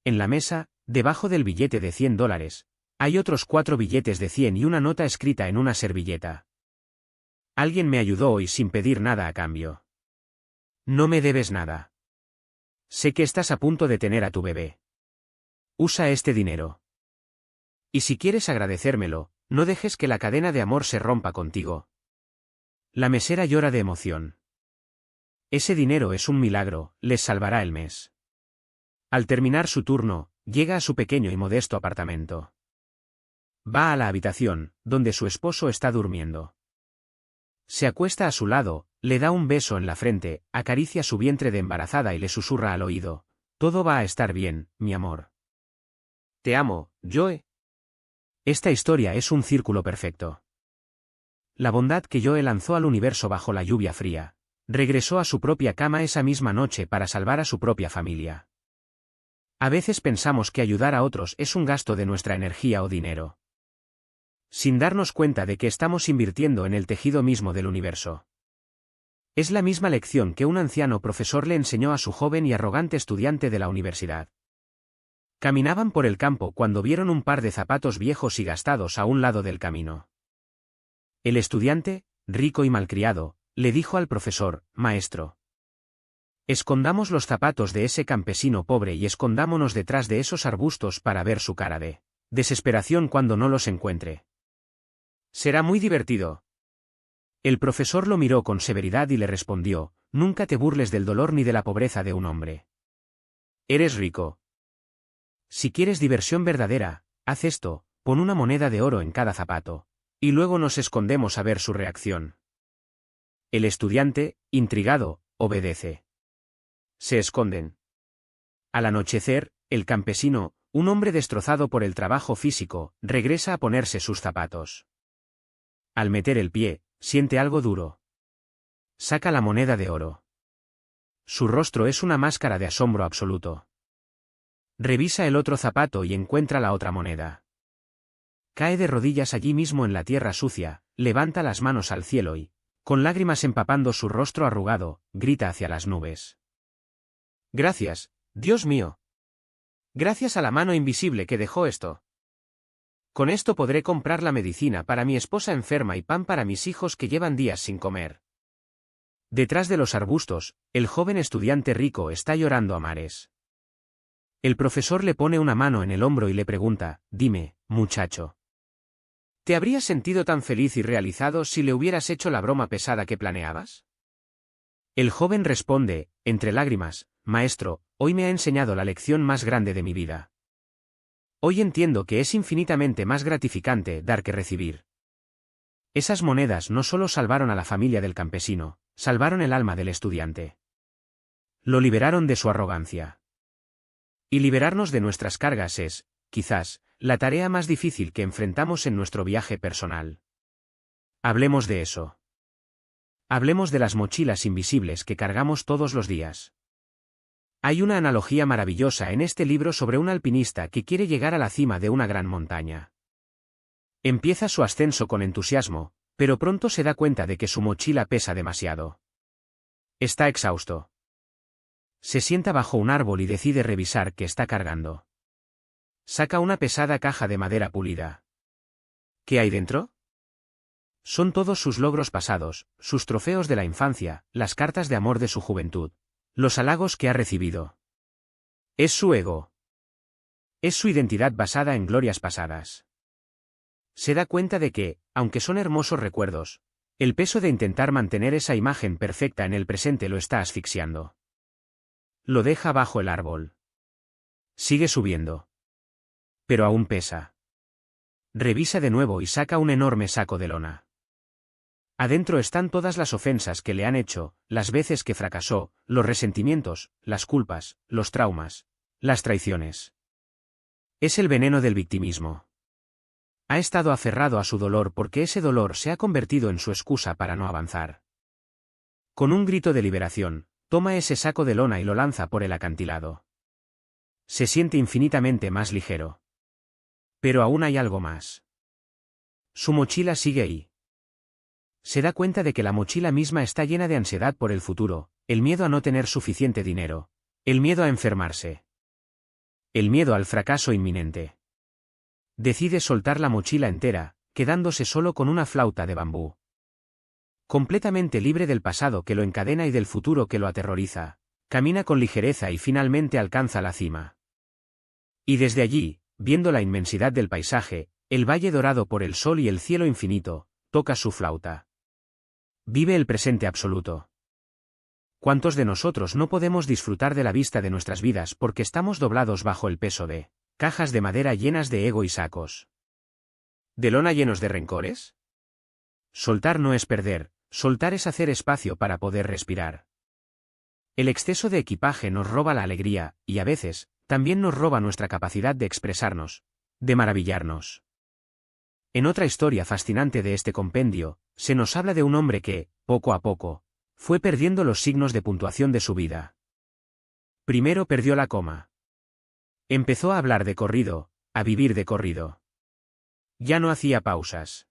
En la mesa, debajo del billete de $100, hay otros 4 billetes de 100 y una nota escrita en una servilleta. Alguien me ayudó hoy sin pedir nada a cambio. No me debes nada. Sé que estás a punto de tener a tu bebé. Usa este dinero. Y si quieres agradecérmelo, no dejes que la cadena de amor se rompa contigo. La mesera llora de emoción. Ese dinero es un milagro, les salvará el mes. Al terminar su turno, llega a su pequeño y modesto apartamento. Va a la habitación, donde su esposo está durmiendo. Se acuesta a su lado, le da un beso en la frente, acaricia su vientre de embarazada y le susurra al oído: todo va a estar bien, mi amor. Te amo, Joe. Esta historia es un círculo perfecto. La bondad que Joe lanzó al universo bajo la lluvia fría, regresó a su propia cama esa misma noche para salvar a su propia familia. A veces pensamos que ayudar a otros es un gasto de nuestra energía o dinero, sin darnos cuenta de que estamos invirtiendo en el tejido mismo del universo. Es la misma lección que un anciano profesor le enseñó a su joven y arrogante estudiante de la universidad. Caminaban por el campo cuando vieron un par de zapatos viejos y gastados a un lado del camino. El estudiante, rico y malcriado, le dijo al profesor: maestro, escondamos los zapatos de ese campesino pobre y escondámonos detrás de esos arbustos para ver su cara de desesperación cuando no los encuentre. Será muy divertido. El profesor lo miró con severidad y le respondió: nunca te burles del dolor ni de la pobreza de un hombre. Eres rico. Si quieres diversión verdadera, haz esto: pon una moneda de oro en cada zapato, y luego nos escondemos a ver su reacción. El estudiante, intrigado, obedece. Se esconden. Al anochecer, el campesino, un hombre destrozado por el trabajo físico, regresa a ponerse sus zapatos. Al meter el pie, siente algo duro. Saca la moneda de oro. Su rostro es una máscara de asombro absoluto. Revisa el otro zapato y encuentra la otra moneda. Cae de rodillas allí mismo en la tierra sucia, levanta las manos al cielo y, con lágrimas empapando su rostro arrugado, grita hacia las nubes: Gracias, Dios mío. Gracias a la mano invisible que dejó esto. Con esto podré comprar la medicina para mi esposa enferma y pan para mis hijos que llevan días sin comer. Detrás de los arbustos, el joven estudiante rico está llorando a mares. El profesor le pone una mano en el hombro y le pregunta: dime, muchacho, ¿te habrías sentido tan feliz y realizado si le hubieras hecho la broma pesada que planeabas? El joven responde, entre lágrimas: maestro, hoy me ha enseñado la lección más grande de mi vida. Hoy entiendo que es infinitamente más gratificante dar que recibir. Esas monedas no solo salvaron a la familia del campesino, salvaron el alma del estudiante. Lo liberaron de su arrogancia. Y liberarnos de nuestras cargas es, quizás, la tarea más difícil que enfrentamos en nuestro viaje personal. Hablemos de eso. Hablemos de las mochilas invisibles que cargamos todos los días. Hay una analogía maravillosa en este libro sobre un alpinista que quiere llegar a la cima de una gran montaña. Empieza su ascenso con entusiasmo, pero pronto se da cuenta de que su mochila pesa demasiado. Está exhausto. Se sienta bajo un árbol y decide revisar qué está cargando. Saca una pesada caja de madera pulida. ¿Qué hay dentro? Son todos sus logros pasados, sus trofeos de la infancia, las cartas de amor de su juventud, los halagos que ha recibido. Es su ego. Es su identidad basada en glorias pasadas. Se da cuenta de que, aunque son hermosos recuerdos, el peso de intentar mantener esa imagen perfecta en el presente lo está asfixiando. Lo deja bajo el árbol. Sigue subiendo. Pero aún pesa. Revisa de nuevo y saca un enorme saco de lona. Adentro están todas las ofensas que le han hecho, las veces que fracasó, los resentimientos, las culpas, los traumas, las traiciones. Es el veneno del victimismo. Ha estado aferrado a su dolor porque ese dolor se ha convertido en su excusa para no avanzar. Con un grito de liberación, toma ese saco de lona y lo lanza por el acantilado. Se siente infinitamente más ligero. Pero aún hay algo más. Su mochila sigue ahí. Se da cuenta de que la mochila misma está llena de ansiedad por el futuro, el miedo a no tener suficiente dinero, el miedo a enfermarse, el miedo al fracaso inminente. Decide soltar la mochila entera, quedándose solo con una flauta de bambú. Completamente libre del pasado que lo encadena y del futuro que lo aterroriza, camina con ligereza y finalmente alcanza la cima. Y desde allí, viendo la inmensidad del paisaje, el valle dorado por el sol y el cielo infinito, toca su flauta. Vive el presente absoluto. ¿Cuántos de nosotros no podemos disfrutar de la vista de nuestras vidas porque estamos doblados bajo el peso de cajas de madera llenas de ego y sacos de lona llenos de rencores? Soltar no es perder, soltar es hacer espacio para poder respirar. El exceso de equipaje nos roba la alegría, y a veces, también nos roba nuestra capacidad de expresarnos, de maravillarnos. En otra historia fascinante de este compendio, se nos habla de un hombre que, poco a poco, fue perdiendo los signos de puntuación de su vida. Primero perdió la coma. Empezó a hablar de corrido, a vivir de corrido. Ya no hacía pausas.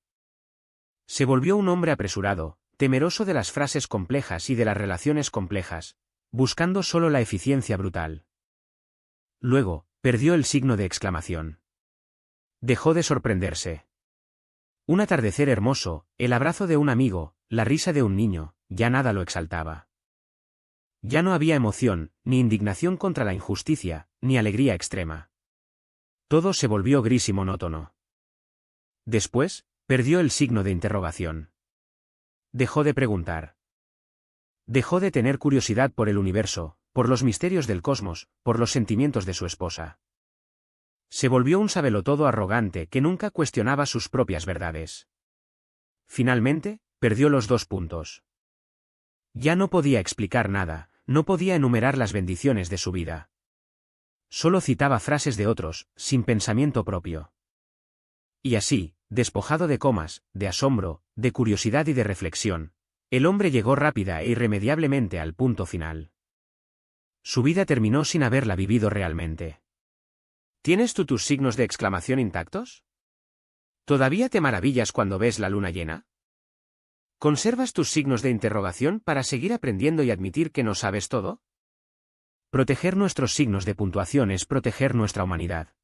Se volvió un hombre apresurado, temeroso de las frases complejas y de las relaciones complejas, buscando solo la eficiencia brutal. Luego, perdió el signo de exclamación. Dejó de sorprenderse. Un atardecer hermoso, el abrazo de un amigo, la risa de un niño, ya nada lo exaltaba. Ya no había emoción, ni indignación contra la injusticia, ni alegría extrema. Todo se volvió gris y monótono. Después, perdió el signo de interrogación. Dejó de preguntar. Dejó de tener curiosidad por el universo, por los misterios del cosmos, por los sentimientos de su esposa. Se volvió un sabelotodo arrogante que nunca cuestionaba sus propias verdades. Finalmente, perdió los 2 puntos. Ya no podía explicar nada, no podía enumerar las bendiciones de su vida. Solo citaba frases de otros, sin pensamiento propio. Y así, despojado de comas, de asombro, de curiosidad y de reflexión, el hombre llegó rápida e irremediablemente al punto final. Su vida terminó sin haberla vivido realmente. ¿Tienes tú tus signos de exclamación intactos? ¿Todavía te maravillas cuando ves la luna llena? ¿Conservas tus signos de interrogación para seguir aprendiendo y admitir que no sabes todo? Proteger nuestros signos de puntuación es proteger nuestra humanidad.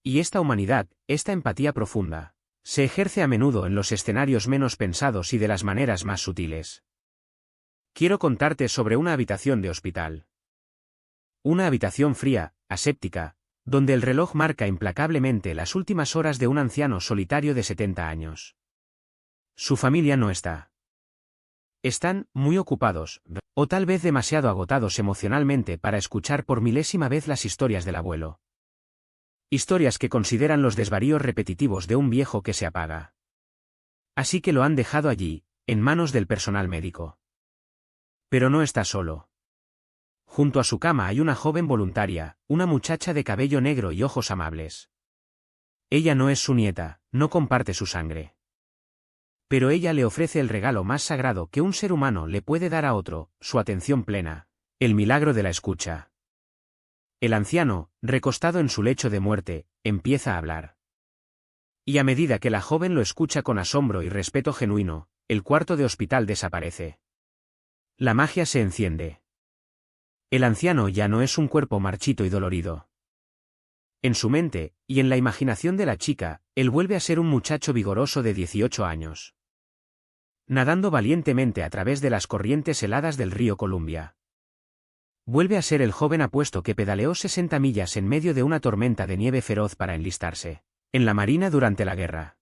Y esta humanidad, esta empatía profunda, se ejerce a menudo en los escenarios menos pensados y de las maneras más sutiles. Quiero contarte sobre una habitación de hospital. Una habitación fría, aséptica, donde el reloj marca implacablemente las últimas horas de un anciano solitario de 70 años. Su familia no está. Están muy ocupados, o tal vez demasiado agotados emocionalmente para escuchar por milésima vez las historias del abuelo. Historias que consideran los desvaríos repetitivos de un viejo que se apaga. Así que lo han dejado allí, en manos del personal médico. Pero no está solo. Junto a su cama hay una joven voluntaria, una muchacha de cabello negro y ojos amables. Ella no es su nieta, no comparte su sangre. Pero ella le ofrece el regalo más sagrado que un ser humano le puede dar a otro, su atención plena, el milagro de la escucha. El anciano, recostado en su lecho de muerte, empieza a hablar. Y a medida que la joven lo escucha con asombro y respeto genuino, el cuarto de hospital desaparece. La magia se enciende. El anciano ya no es un cuerpo marchito y dolorido. En su mente, y en la imaginación de la chica, él vuelve a ser un muchacho vigoroso de 18 años. Nadando valientemente a través de las corrientes heladas del río Columbia. Vuelve a ser el joven apuesto que pedaleó 60 millas en medio de una tormenta de nieve feroz para enlistarse en la Marina durante la guerra.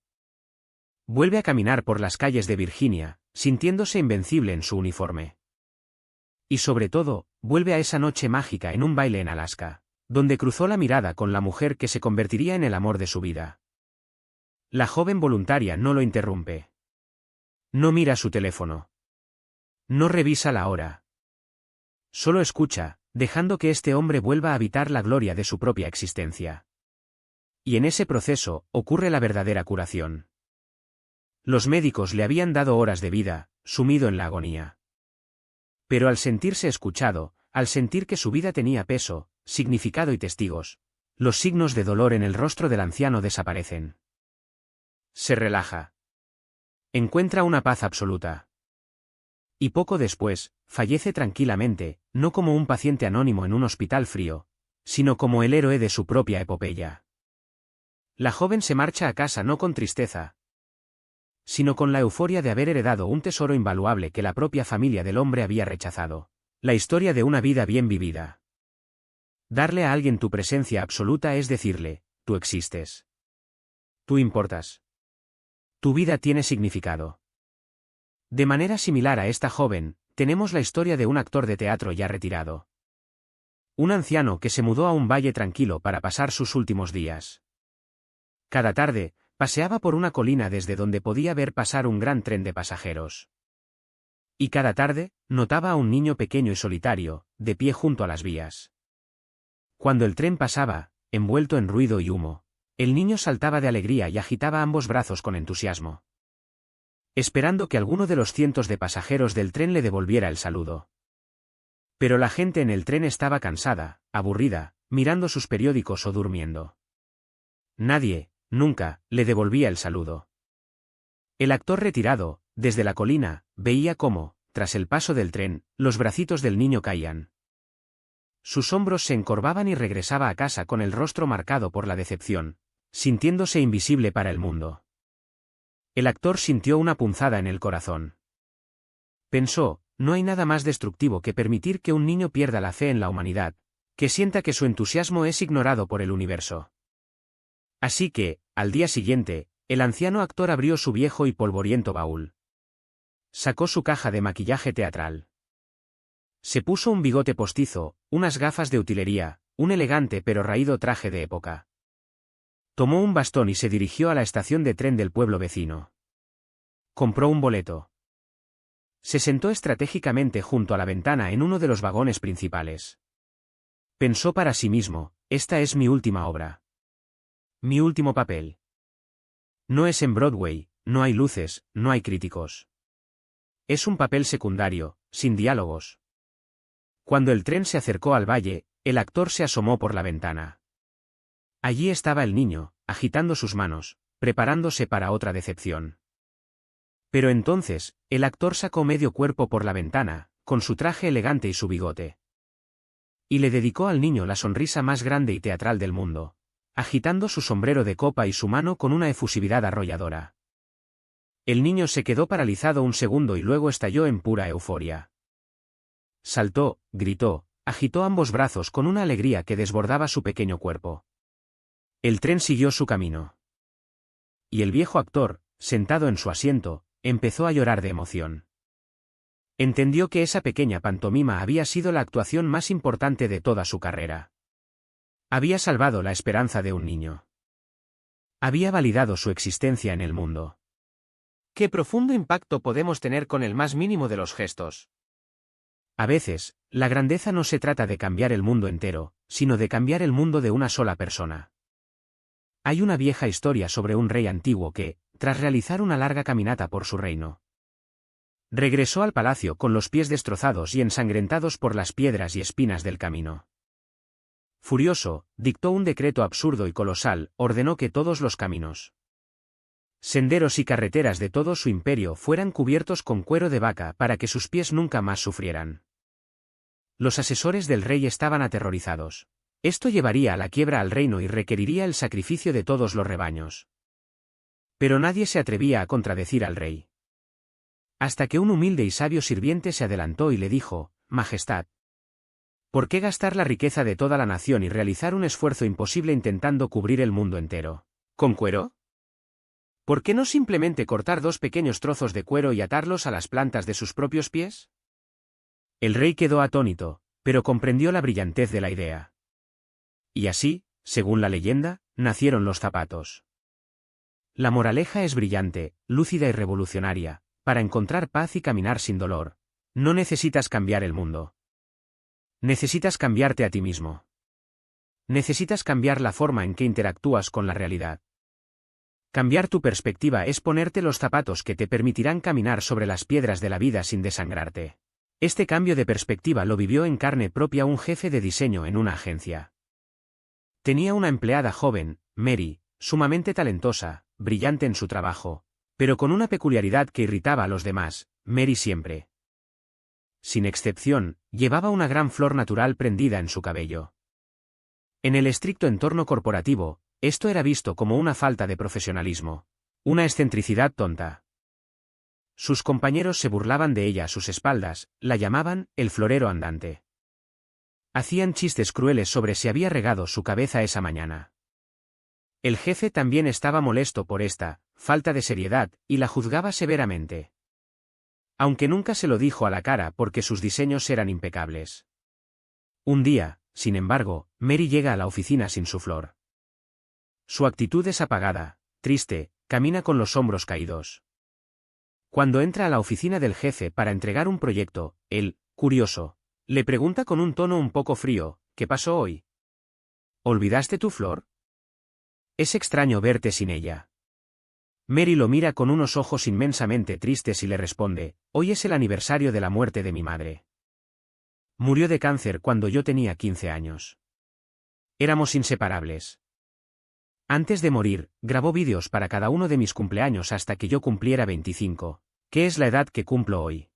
Vuelve a caminar por las calles de Virginia, sintiéndose invencible en su uniforme. Y sobre todo, vuelve a esa noche mágica en un baile en Alaska, donde cruzó la mirada con la mujer que se convertiría en el amor de su vida. La joven voluntaria no lo interrumpe. No mira su teléfono. No revisa la hora. Solo escucha, dejando que este hombre vuelva a habitar la gloria de su propia existencia. Y en ese proceso, ocurre la verdadera curación. Los médicos le habían dado horas de vida, sumido en la agonía. Pero al sentirse escuchado, al sentir que su vida tenía peso, significado y testigos, los signos de dolor en el rostro del anciano desaparecen. Se relaja. Encuentra una paz absoluta. Y poco después, fallece tranquilamente, no como un paciente anónimo en un hospital frío, sino como el héroe de su propia epopeya. La joven se marcha a casa no con tristeza, sino con la euforia de haber heredado un tesoro invaluable que la propia familia del hombre había rechazado. La historia de una vida bien vivida. Darle a alguien tu presencia absoluta es decirle, tú existes. Tú importas. Tu vida tiene significado. De manera similar a esta joven, tenemos la historia de un actor de teatro ya retirado. Un anciano que se mudó a un valle tranquilo para pasar sus últimos días. Cada tarde, paseaba por una colina desde donde podía ver pasar un gran tren de pasajeros. Y cada tarde, notaba a un niño pequeño y solitario, de pie junto a las vías. Cuando el tren pasaba, envuelto en ruido y humo, el niño saltaba de alegría y agitaba ambos brazos con entusiasmo, esperando que alguno de los cientos de pasajeros del tren le devolviera el saludo. Pero la gente en el tren estaba cansada, aburrida, mirando sus periódicos o durmiendo. Nadie, nunca, le devolvía el saludo. El actor retirado, desde la colina, veía cómo, tras el paso del tren, los bracitos del niño caían. Sus hombros se encorvaban y regresaba a casa con el rostro marcado por la decepción, sintiéndose invisible para el mundo. El actor sintió una punzada en el corazón. Pensó, no hay nada más destructivo que permitir que un niño pierda la fe en la humanidad, que sienta que su entusiasmo es ignorado por el universo. Así que, al día siguiente, el anciano actor abrió su viejo y polvoriento baúl. Sacó su caja de maquillaje teatral. Se puso un bigote postizo, unas gafas de utilería, un elegante pero raído traje de época. Tomó un bastón y se dirigió a la estación de tren del pueblo vecino. Compró un boleto. Se sentó estratégicamente junto a la ventana en uno de los vagones principales. Pensó para sí mismo, esta es mi última obra. Mi último papel. No es en Broadway, no hay luces, no hay críticos. Es un papel secundario, sin diálogos. Cuando el tren se acercó al valle, el actor se asomó por la ventana. Allí estaba el niño, agitando sus manos, preparándose para otra decepción. Pero entonces, el actor sacó medio cuerpo por la ventana, con su traje elegante y su bigote. Y le dedicó al niño la sonrisa más grande y teatral del mundo, agitando su sombrero de copa y su mano con una efusividad arrolladora. El niño se quedó paralizado un segundo y luego estalló en pura euforia. Saltó, gritó, agitó ambos brazos con una alegría que desbordaba su pequeño cuerpo. El tren siguió su camino. Y el viejo actor, sentado en su asiento, empezó a llorar de emoción. Entendió que esa pequeña pantomima había sido la actuación más importante de toda su carrera. Había salvado la esperanza de un niño. Había validado su existencia en el mundo. ¿Qué profundo impacto podemos tener con el más mínimo de los gestos? A veces, la grandeza no se trata de cambiar el mundo entero, sino de cambiar el mundo de una sola persona. Hay una vieja historia sobre un rey antiguo que, tras realizar una larga caminata por su reino, regresó al palacio con los pies destrozados y ensangrentados por las piedras y espinas del camino. Furioso, dictó un decreto absurdo y colosal, ordenó que todos los caminos, senderos y carreteras de todo su imperio fueran cubiertos con cuero de vaca para que sus pies nunca más sufrieran. Los asesores del rey estaban aterrorizados. Esto llevaría a la quiebra al reino y requeriría el sacrificio de todos los rebaños. Pero nadie se atrevía a contradecir al rey. Hasta que un humilde y sabio sirviente se adelantó y le dijo, Majestad, ¿por qué gastar la riqueza de toda la nación y realizar un esfuerzo imposible intentando cubrir el mundo entero? ¿Con cuero? ¿Por qué no simplemente cortar 2 pequeños trozos de cuero y atarlos a las plantas de sus propios pies? El rey quedó atónito, pero comprendió la brillantez de la idea. Y así, según la leyenda, nacieron los zapatos. La moraleja es brillante, lúcida y revolucionaria. Para encontrar paz y caminar sin dolor, no necesitas cambiar el mundo. Necesitas cambiarte a ti mismo. Necesitas cambiar la forma en que interactúas con la realidad. Cambiar tu perspectiva es ponerte los zapatos que te permitirán caminar sobre las piedras de la vida sin desangrarte. Este cambio de perspectiva lo vivió en carne propia un jefe de diseño en una agencia. Tenía una empleada joven, Mary, sumamente talentosa, brillante en su trabajo, pero con una peculiaridad que irritaba a los demás. Mary siempre, sin excepción, llevaba una gran flor natural prendida en su cabello. En el estricto entorno corporativo, esto era visto como una falta de profesionalismo, una excentricidad tonta. Sus compañeros se burlaban de ella a sus espaldas, la llamaban el florero andante. Hacían chistes crueles sobre si había regado su cabeza esa mañana. El jefe también estaba molesto por esta falta de seriedad y la juzgaba severamente. Aunque nunca se lo dijo a la cara porque sus diseños eran impecables. Un día, sin embargo, Mary llega a la oficina sin su flor. Su actitud es apagada, triste, camina con los hombros caídos. Cuando entra a la oficina del jefe para entregar un proyecto, él, curioso, le pregunta con un tono un poco frío, ¿qué pasó hoy? ¿Olvidaste tu flor? Es extraño verte sin ella. Mary lo mira con unos ojos inmensamente tristes y le responde, hoy es el aniversario de la muerte de mi madre. Murió de cáncer cuando yo tenía 15 años. Éramos inseparables. Antes de morir, grabó vídeos para cada uno de mis cumpleaños hasta que yo cumpliera 25, que es la edad que cumplo hoy.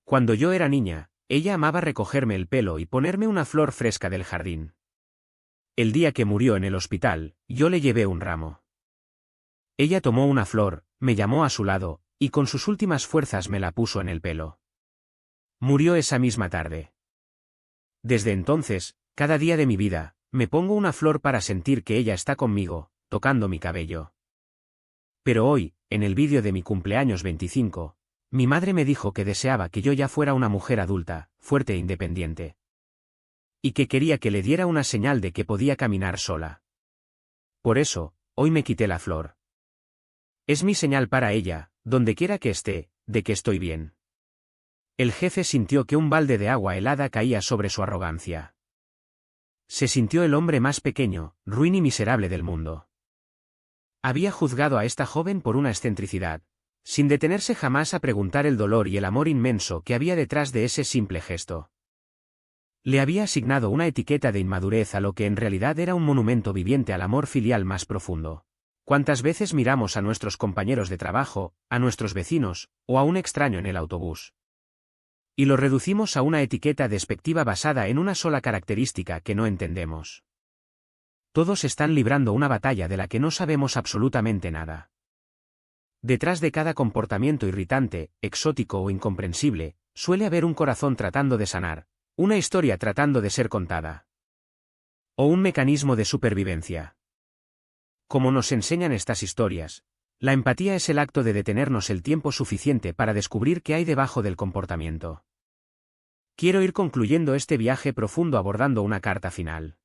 Cuando yo era niña, ella amaba recogerme el pelo y ponerme una flor fresca del jardín. El día que murió en el hospital, yo le llevé un ramo. Ella tomó una flor, me llamó a su lado, y con sus últimas fuerzas me la puso en el pelo. Murió esa misma tarde. Desde entonces, cada día de mi vida, me pongo una flor para sentir que ella está conmigo, tocando mi cabello. Pero hoy, en el vídeo de mi cumpleaños 25, mi madre me dijo que deseaba que yo ya fuera una mujer adulta, fuerte e independiente. Y que quería que le diera una señal de que podía caminar sola. Por eso, hoy me quité la flor. Es mi señal para ella, donde quiera que esté, de que estoy bien. El jefe sintió que un balde de agua helada caía sobre su arrogancia. Se sintió el hombre más pequeño, ruin y miserable del mundo. Había juzgado a esta joven por una excentricidad, sin detenerse jamás a preguntar el dolor y el amor inmenso que había detrás de ese simple gesto. Le había asignado una etiqueta de inmadurez a lo que en realidad era un monumento viviente al amor filial más profundo. ¿Cuántas veces miramos a nuestros compañeros de trabajo, a nuestros vecinos, o a un extraño en el autobús? Y lo reducimos a una etiqueta despectiva basada en una sola característica que no entendemos. Todos están librando una batalla de la que no sabemos absolutamente nada. Detrás de cada comportamiento irritante, exótico o incomprensible, suele haber un corazón tratando de sanar, una historia tratando de ser contada. O un mecanismo de supervivencia. Como nos enseñan estas historias, la empatía es el acto de detenernos el tiempo suficiente para descubrir qué hay debajo del comportamiento. Quiero ir concluyendo este viaje profundo abordando una carta final.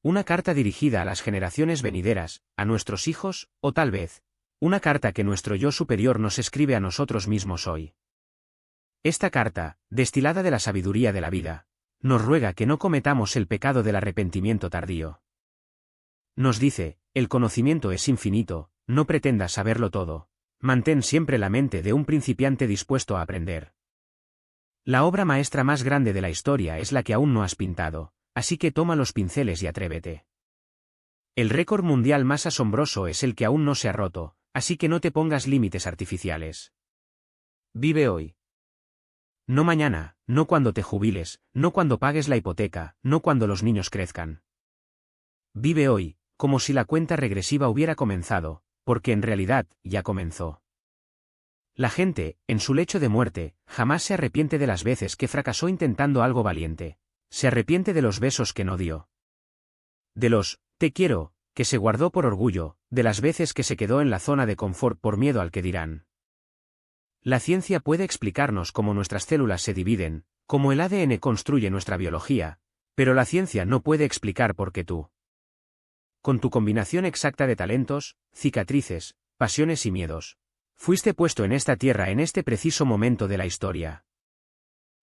Una carta dirigida a las generaciones venideras, a nuestros hijos, o tal vez, una carta que nuestro yo superior nos escribe a nosotros mismos hoy. Esta carta, destilada de la sabiduría de la vida, nos ruega que no cometamos el pecado del arrepentimiento tardío. Nos dice, el conocimiento es infinito, no pretendas saberlo todo, mantén siempre la mente de un principiante dispuesto a aprender. La obra maestra más grande de la historia es la que aún no has pintado, así que toma los pinceles y atrévete. El récord mundial más asombroso es el que aún no se ha roto, así que no te pongas límites artificiales. Vive hoy. No mañana, no cuando te jubiles, no cuando pagues la hipoteca, no cuando los niños crezcan. Vive hoy, como si la cuenta regresiva hubiera comenzado, porque en realidad, ya comenzó. La gente, en su lecho de muerte, jamás se arrepiente de las veces que fracasó intentando algo valiente. Se arrepiente de los besos que no dio. De los, te quiero, que se guardó por orgullo, de las veces que se quedó en la zona de confort por miedo al que dirán. La ciencia puede explicarnos cómo nuestras células se dividen, cómo el ADN construye nuestra biología, pero la ciencia no puede explicar por qué tú. Con tu combinación exacta de talentos, cicatrices, pasiones y miedos, fuiste puesto en esta tierra en este preciso momento de la historia.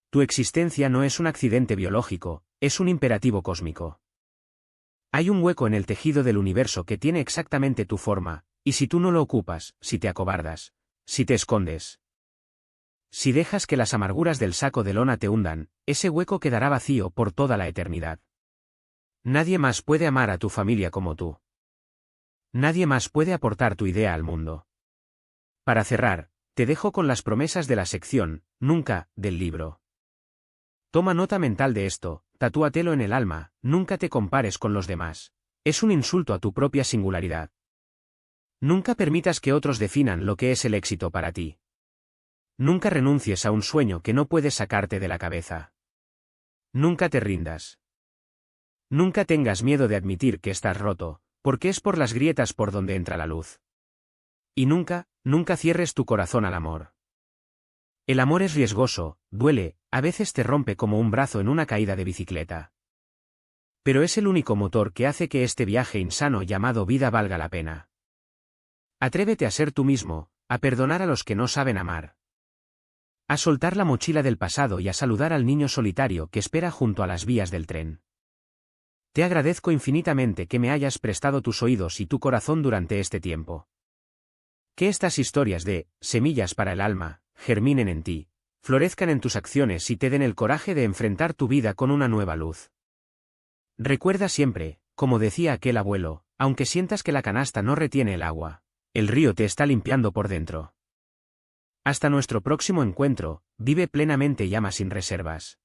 Tu existencia no es un accidente biológico, es un imperativo cósmico. Hay un hueco en el tejido del universo que tiene exactamente tu forma, y si tú no lo ocupas, si te acobardas, si te escondes, si dejas que las amarguras del saco de lona te hundan, ese hueco quedará vacío por toda la eternidad. Nadie más puede amar a tu familia como tú. Nadie más puede aportar tu idea al mundo. Para cerrar, te dejo con las promesas de la sección, nunca, del libro. Toma nota mental de esto, tatúatelo en el alma, nunca te compares con los demás. Es un insulto a tu propia singularidad. Nunca permitas que otros definan lo que es el éxito para ti. Nunca renuncies a un sueño que no puedes sacarte de la cabeza. Nunca te rindas. Nunca tengas miedo de admitir que estás roto, porque es por las grietas por donde entra la luz. Y nunca, nunca cierres tu corazón al amor. El amor es riesgoso, duele, a veces te rompe como un brazo en una caída de bicicleta. Pero es el único motor que hace que este viaje insano llamado vida valga la pena. Atrévete a ser tú mismo, a perdonar a los que no saben amar. A soltar la mochila del pasado y a saludar al niño solitario que espera junto a las vías del tren. Te agradezco infinitamente que me hayas prestado tus oídos y tu corazón durante este tiempo. Que estas historias de semillas para el alma germinen en ti, florezcan en tus acciones y te den el coraje de enfrentar tu vida con una nueva luz. Recuerda siempre, como decía aquel abuelo, aunque sientas que la canasta no retiene el agua, el río te está limpiando por dentro. Hasta nuestro próximo encuentro, vive plenamente y ama sin reservas.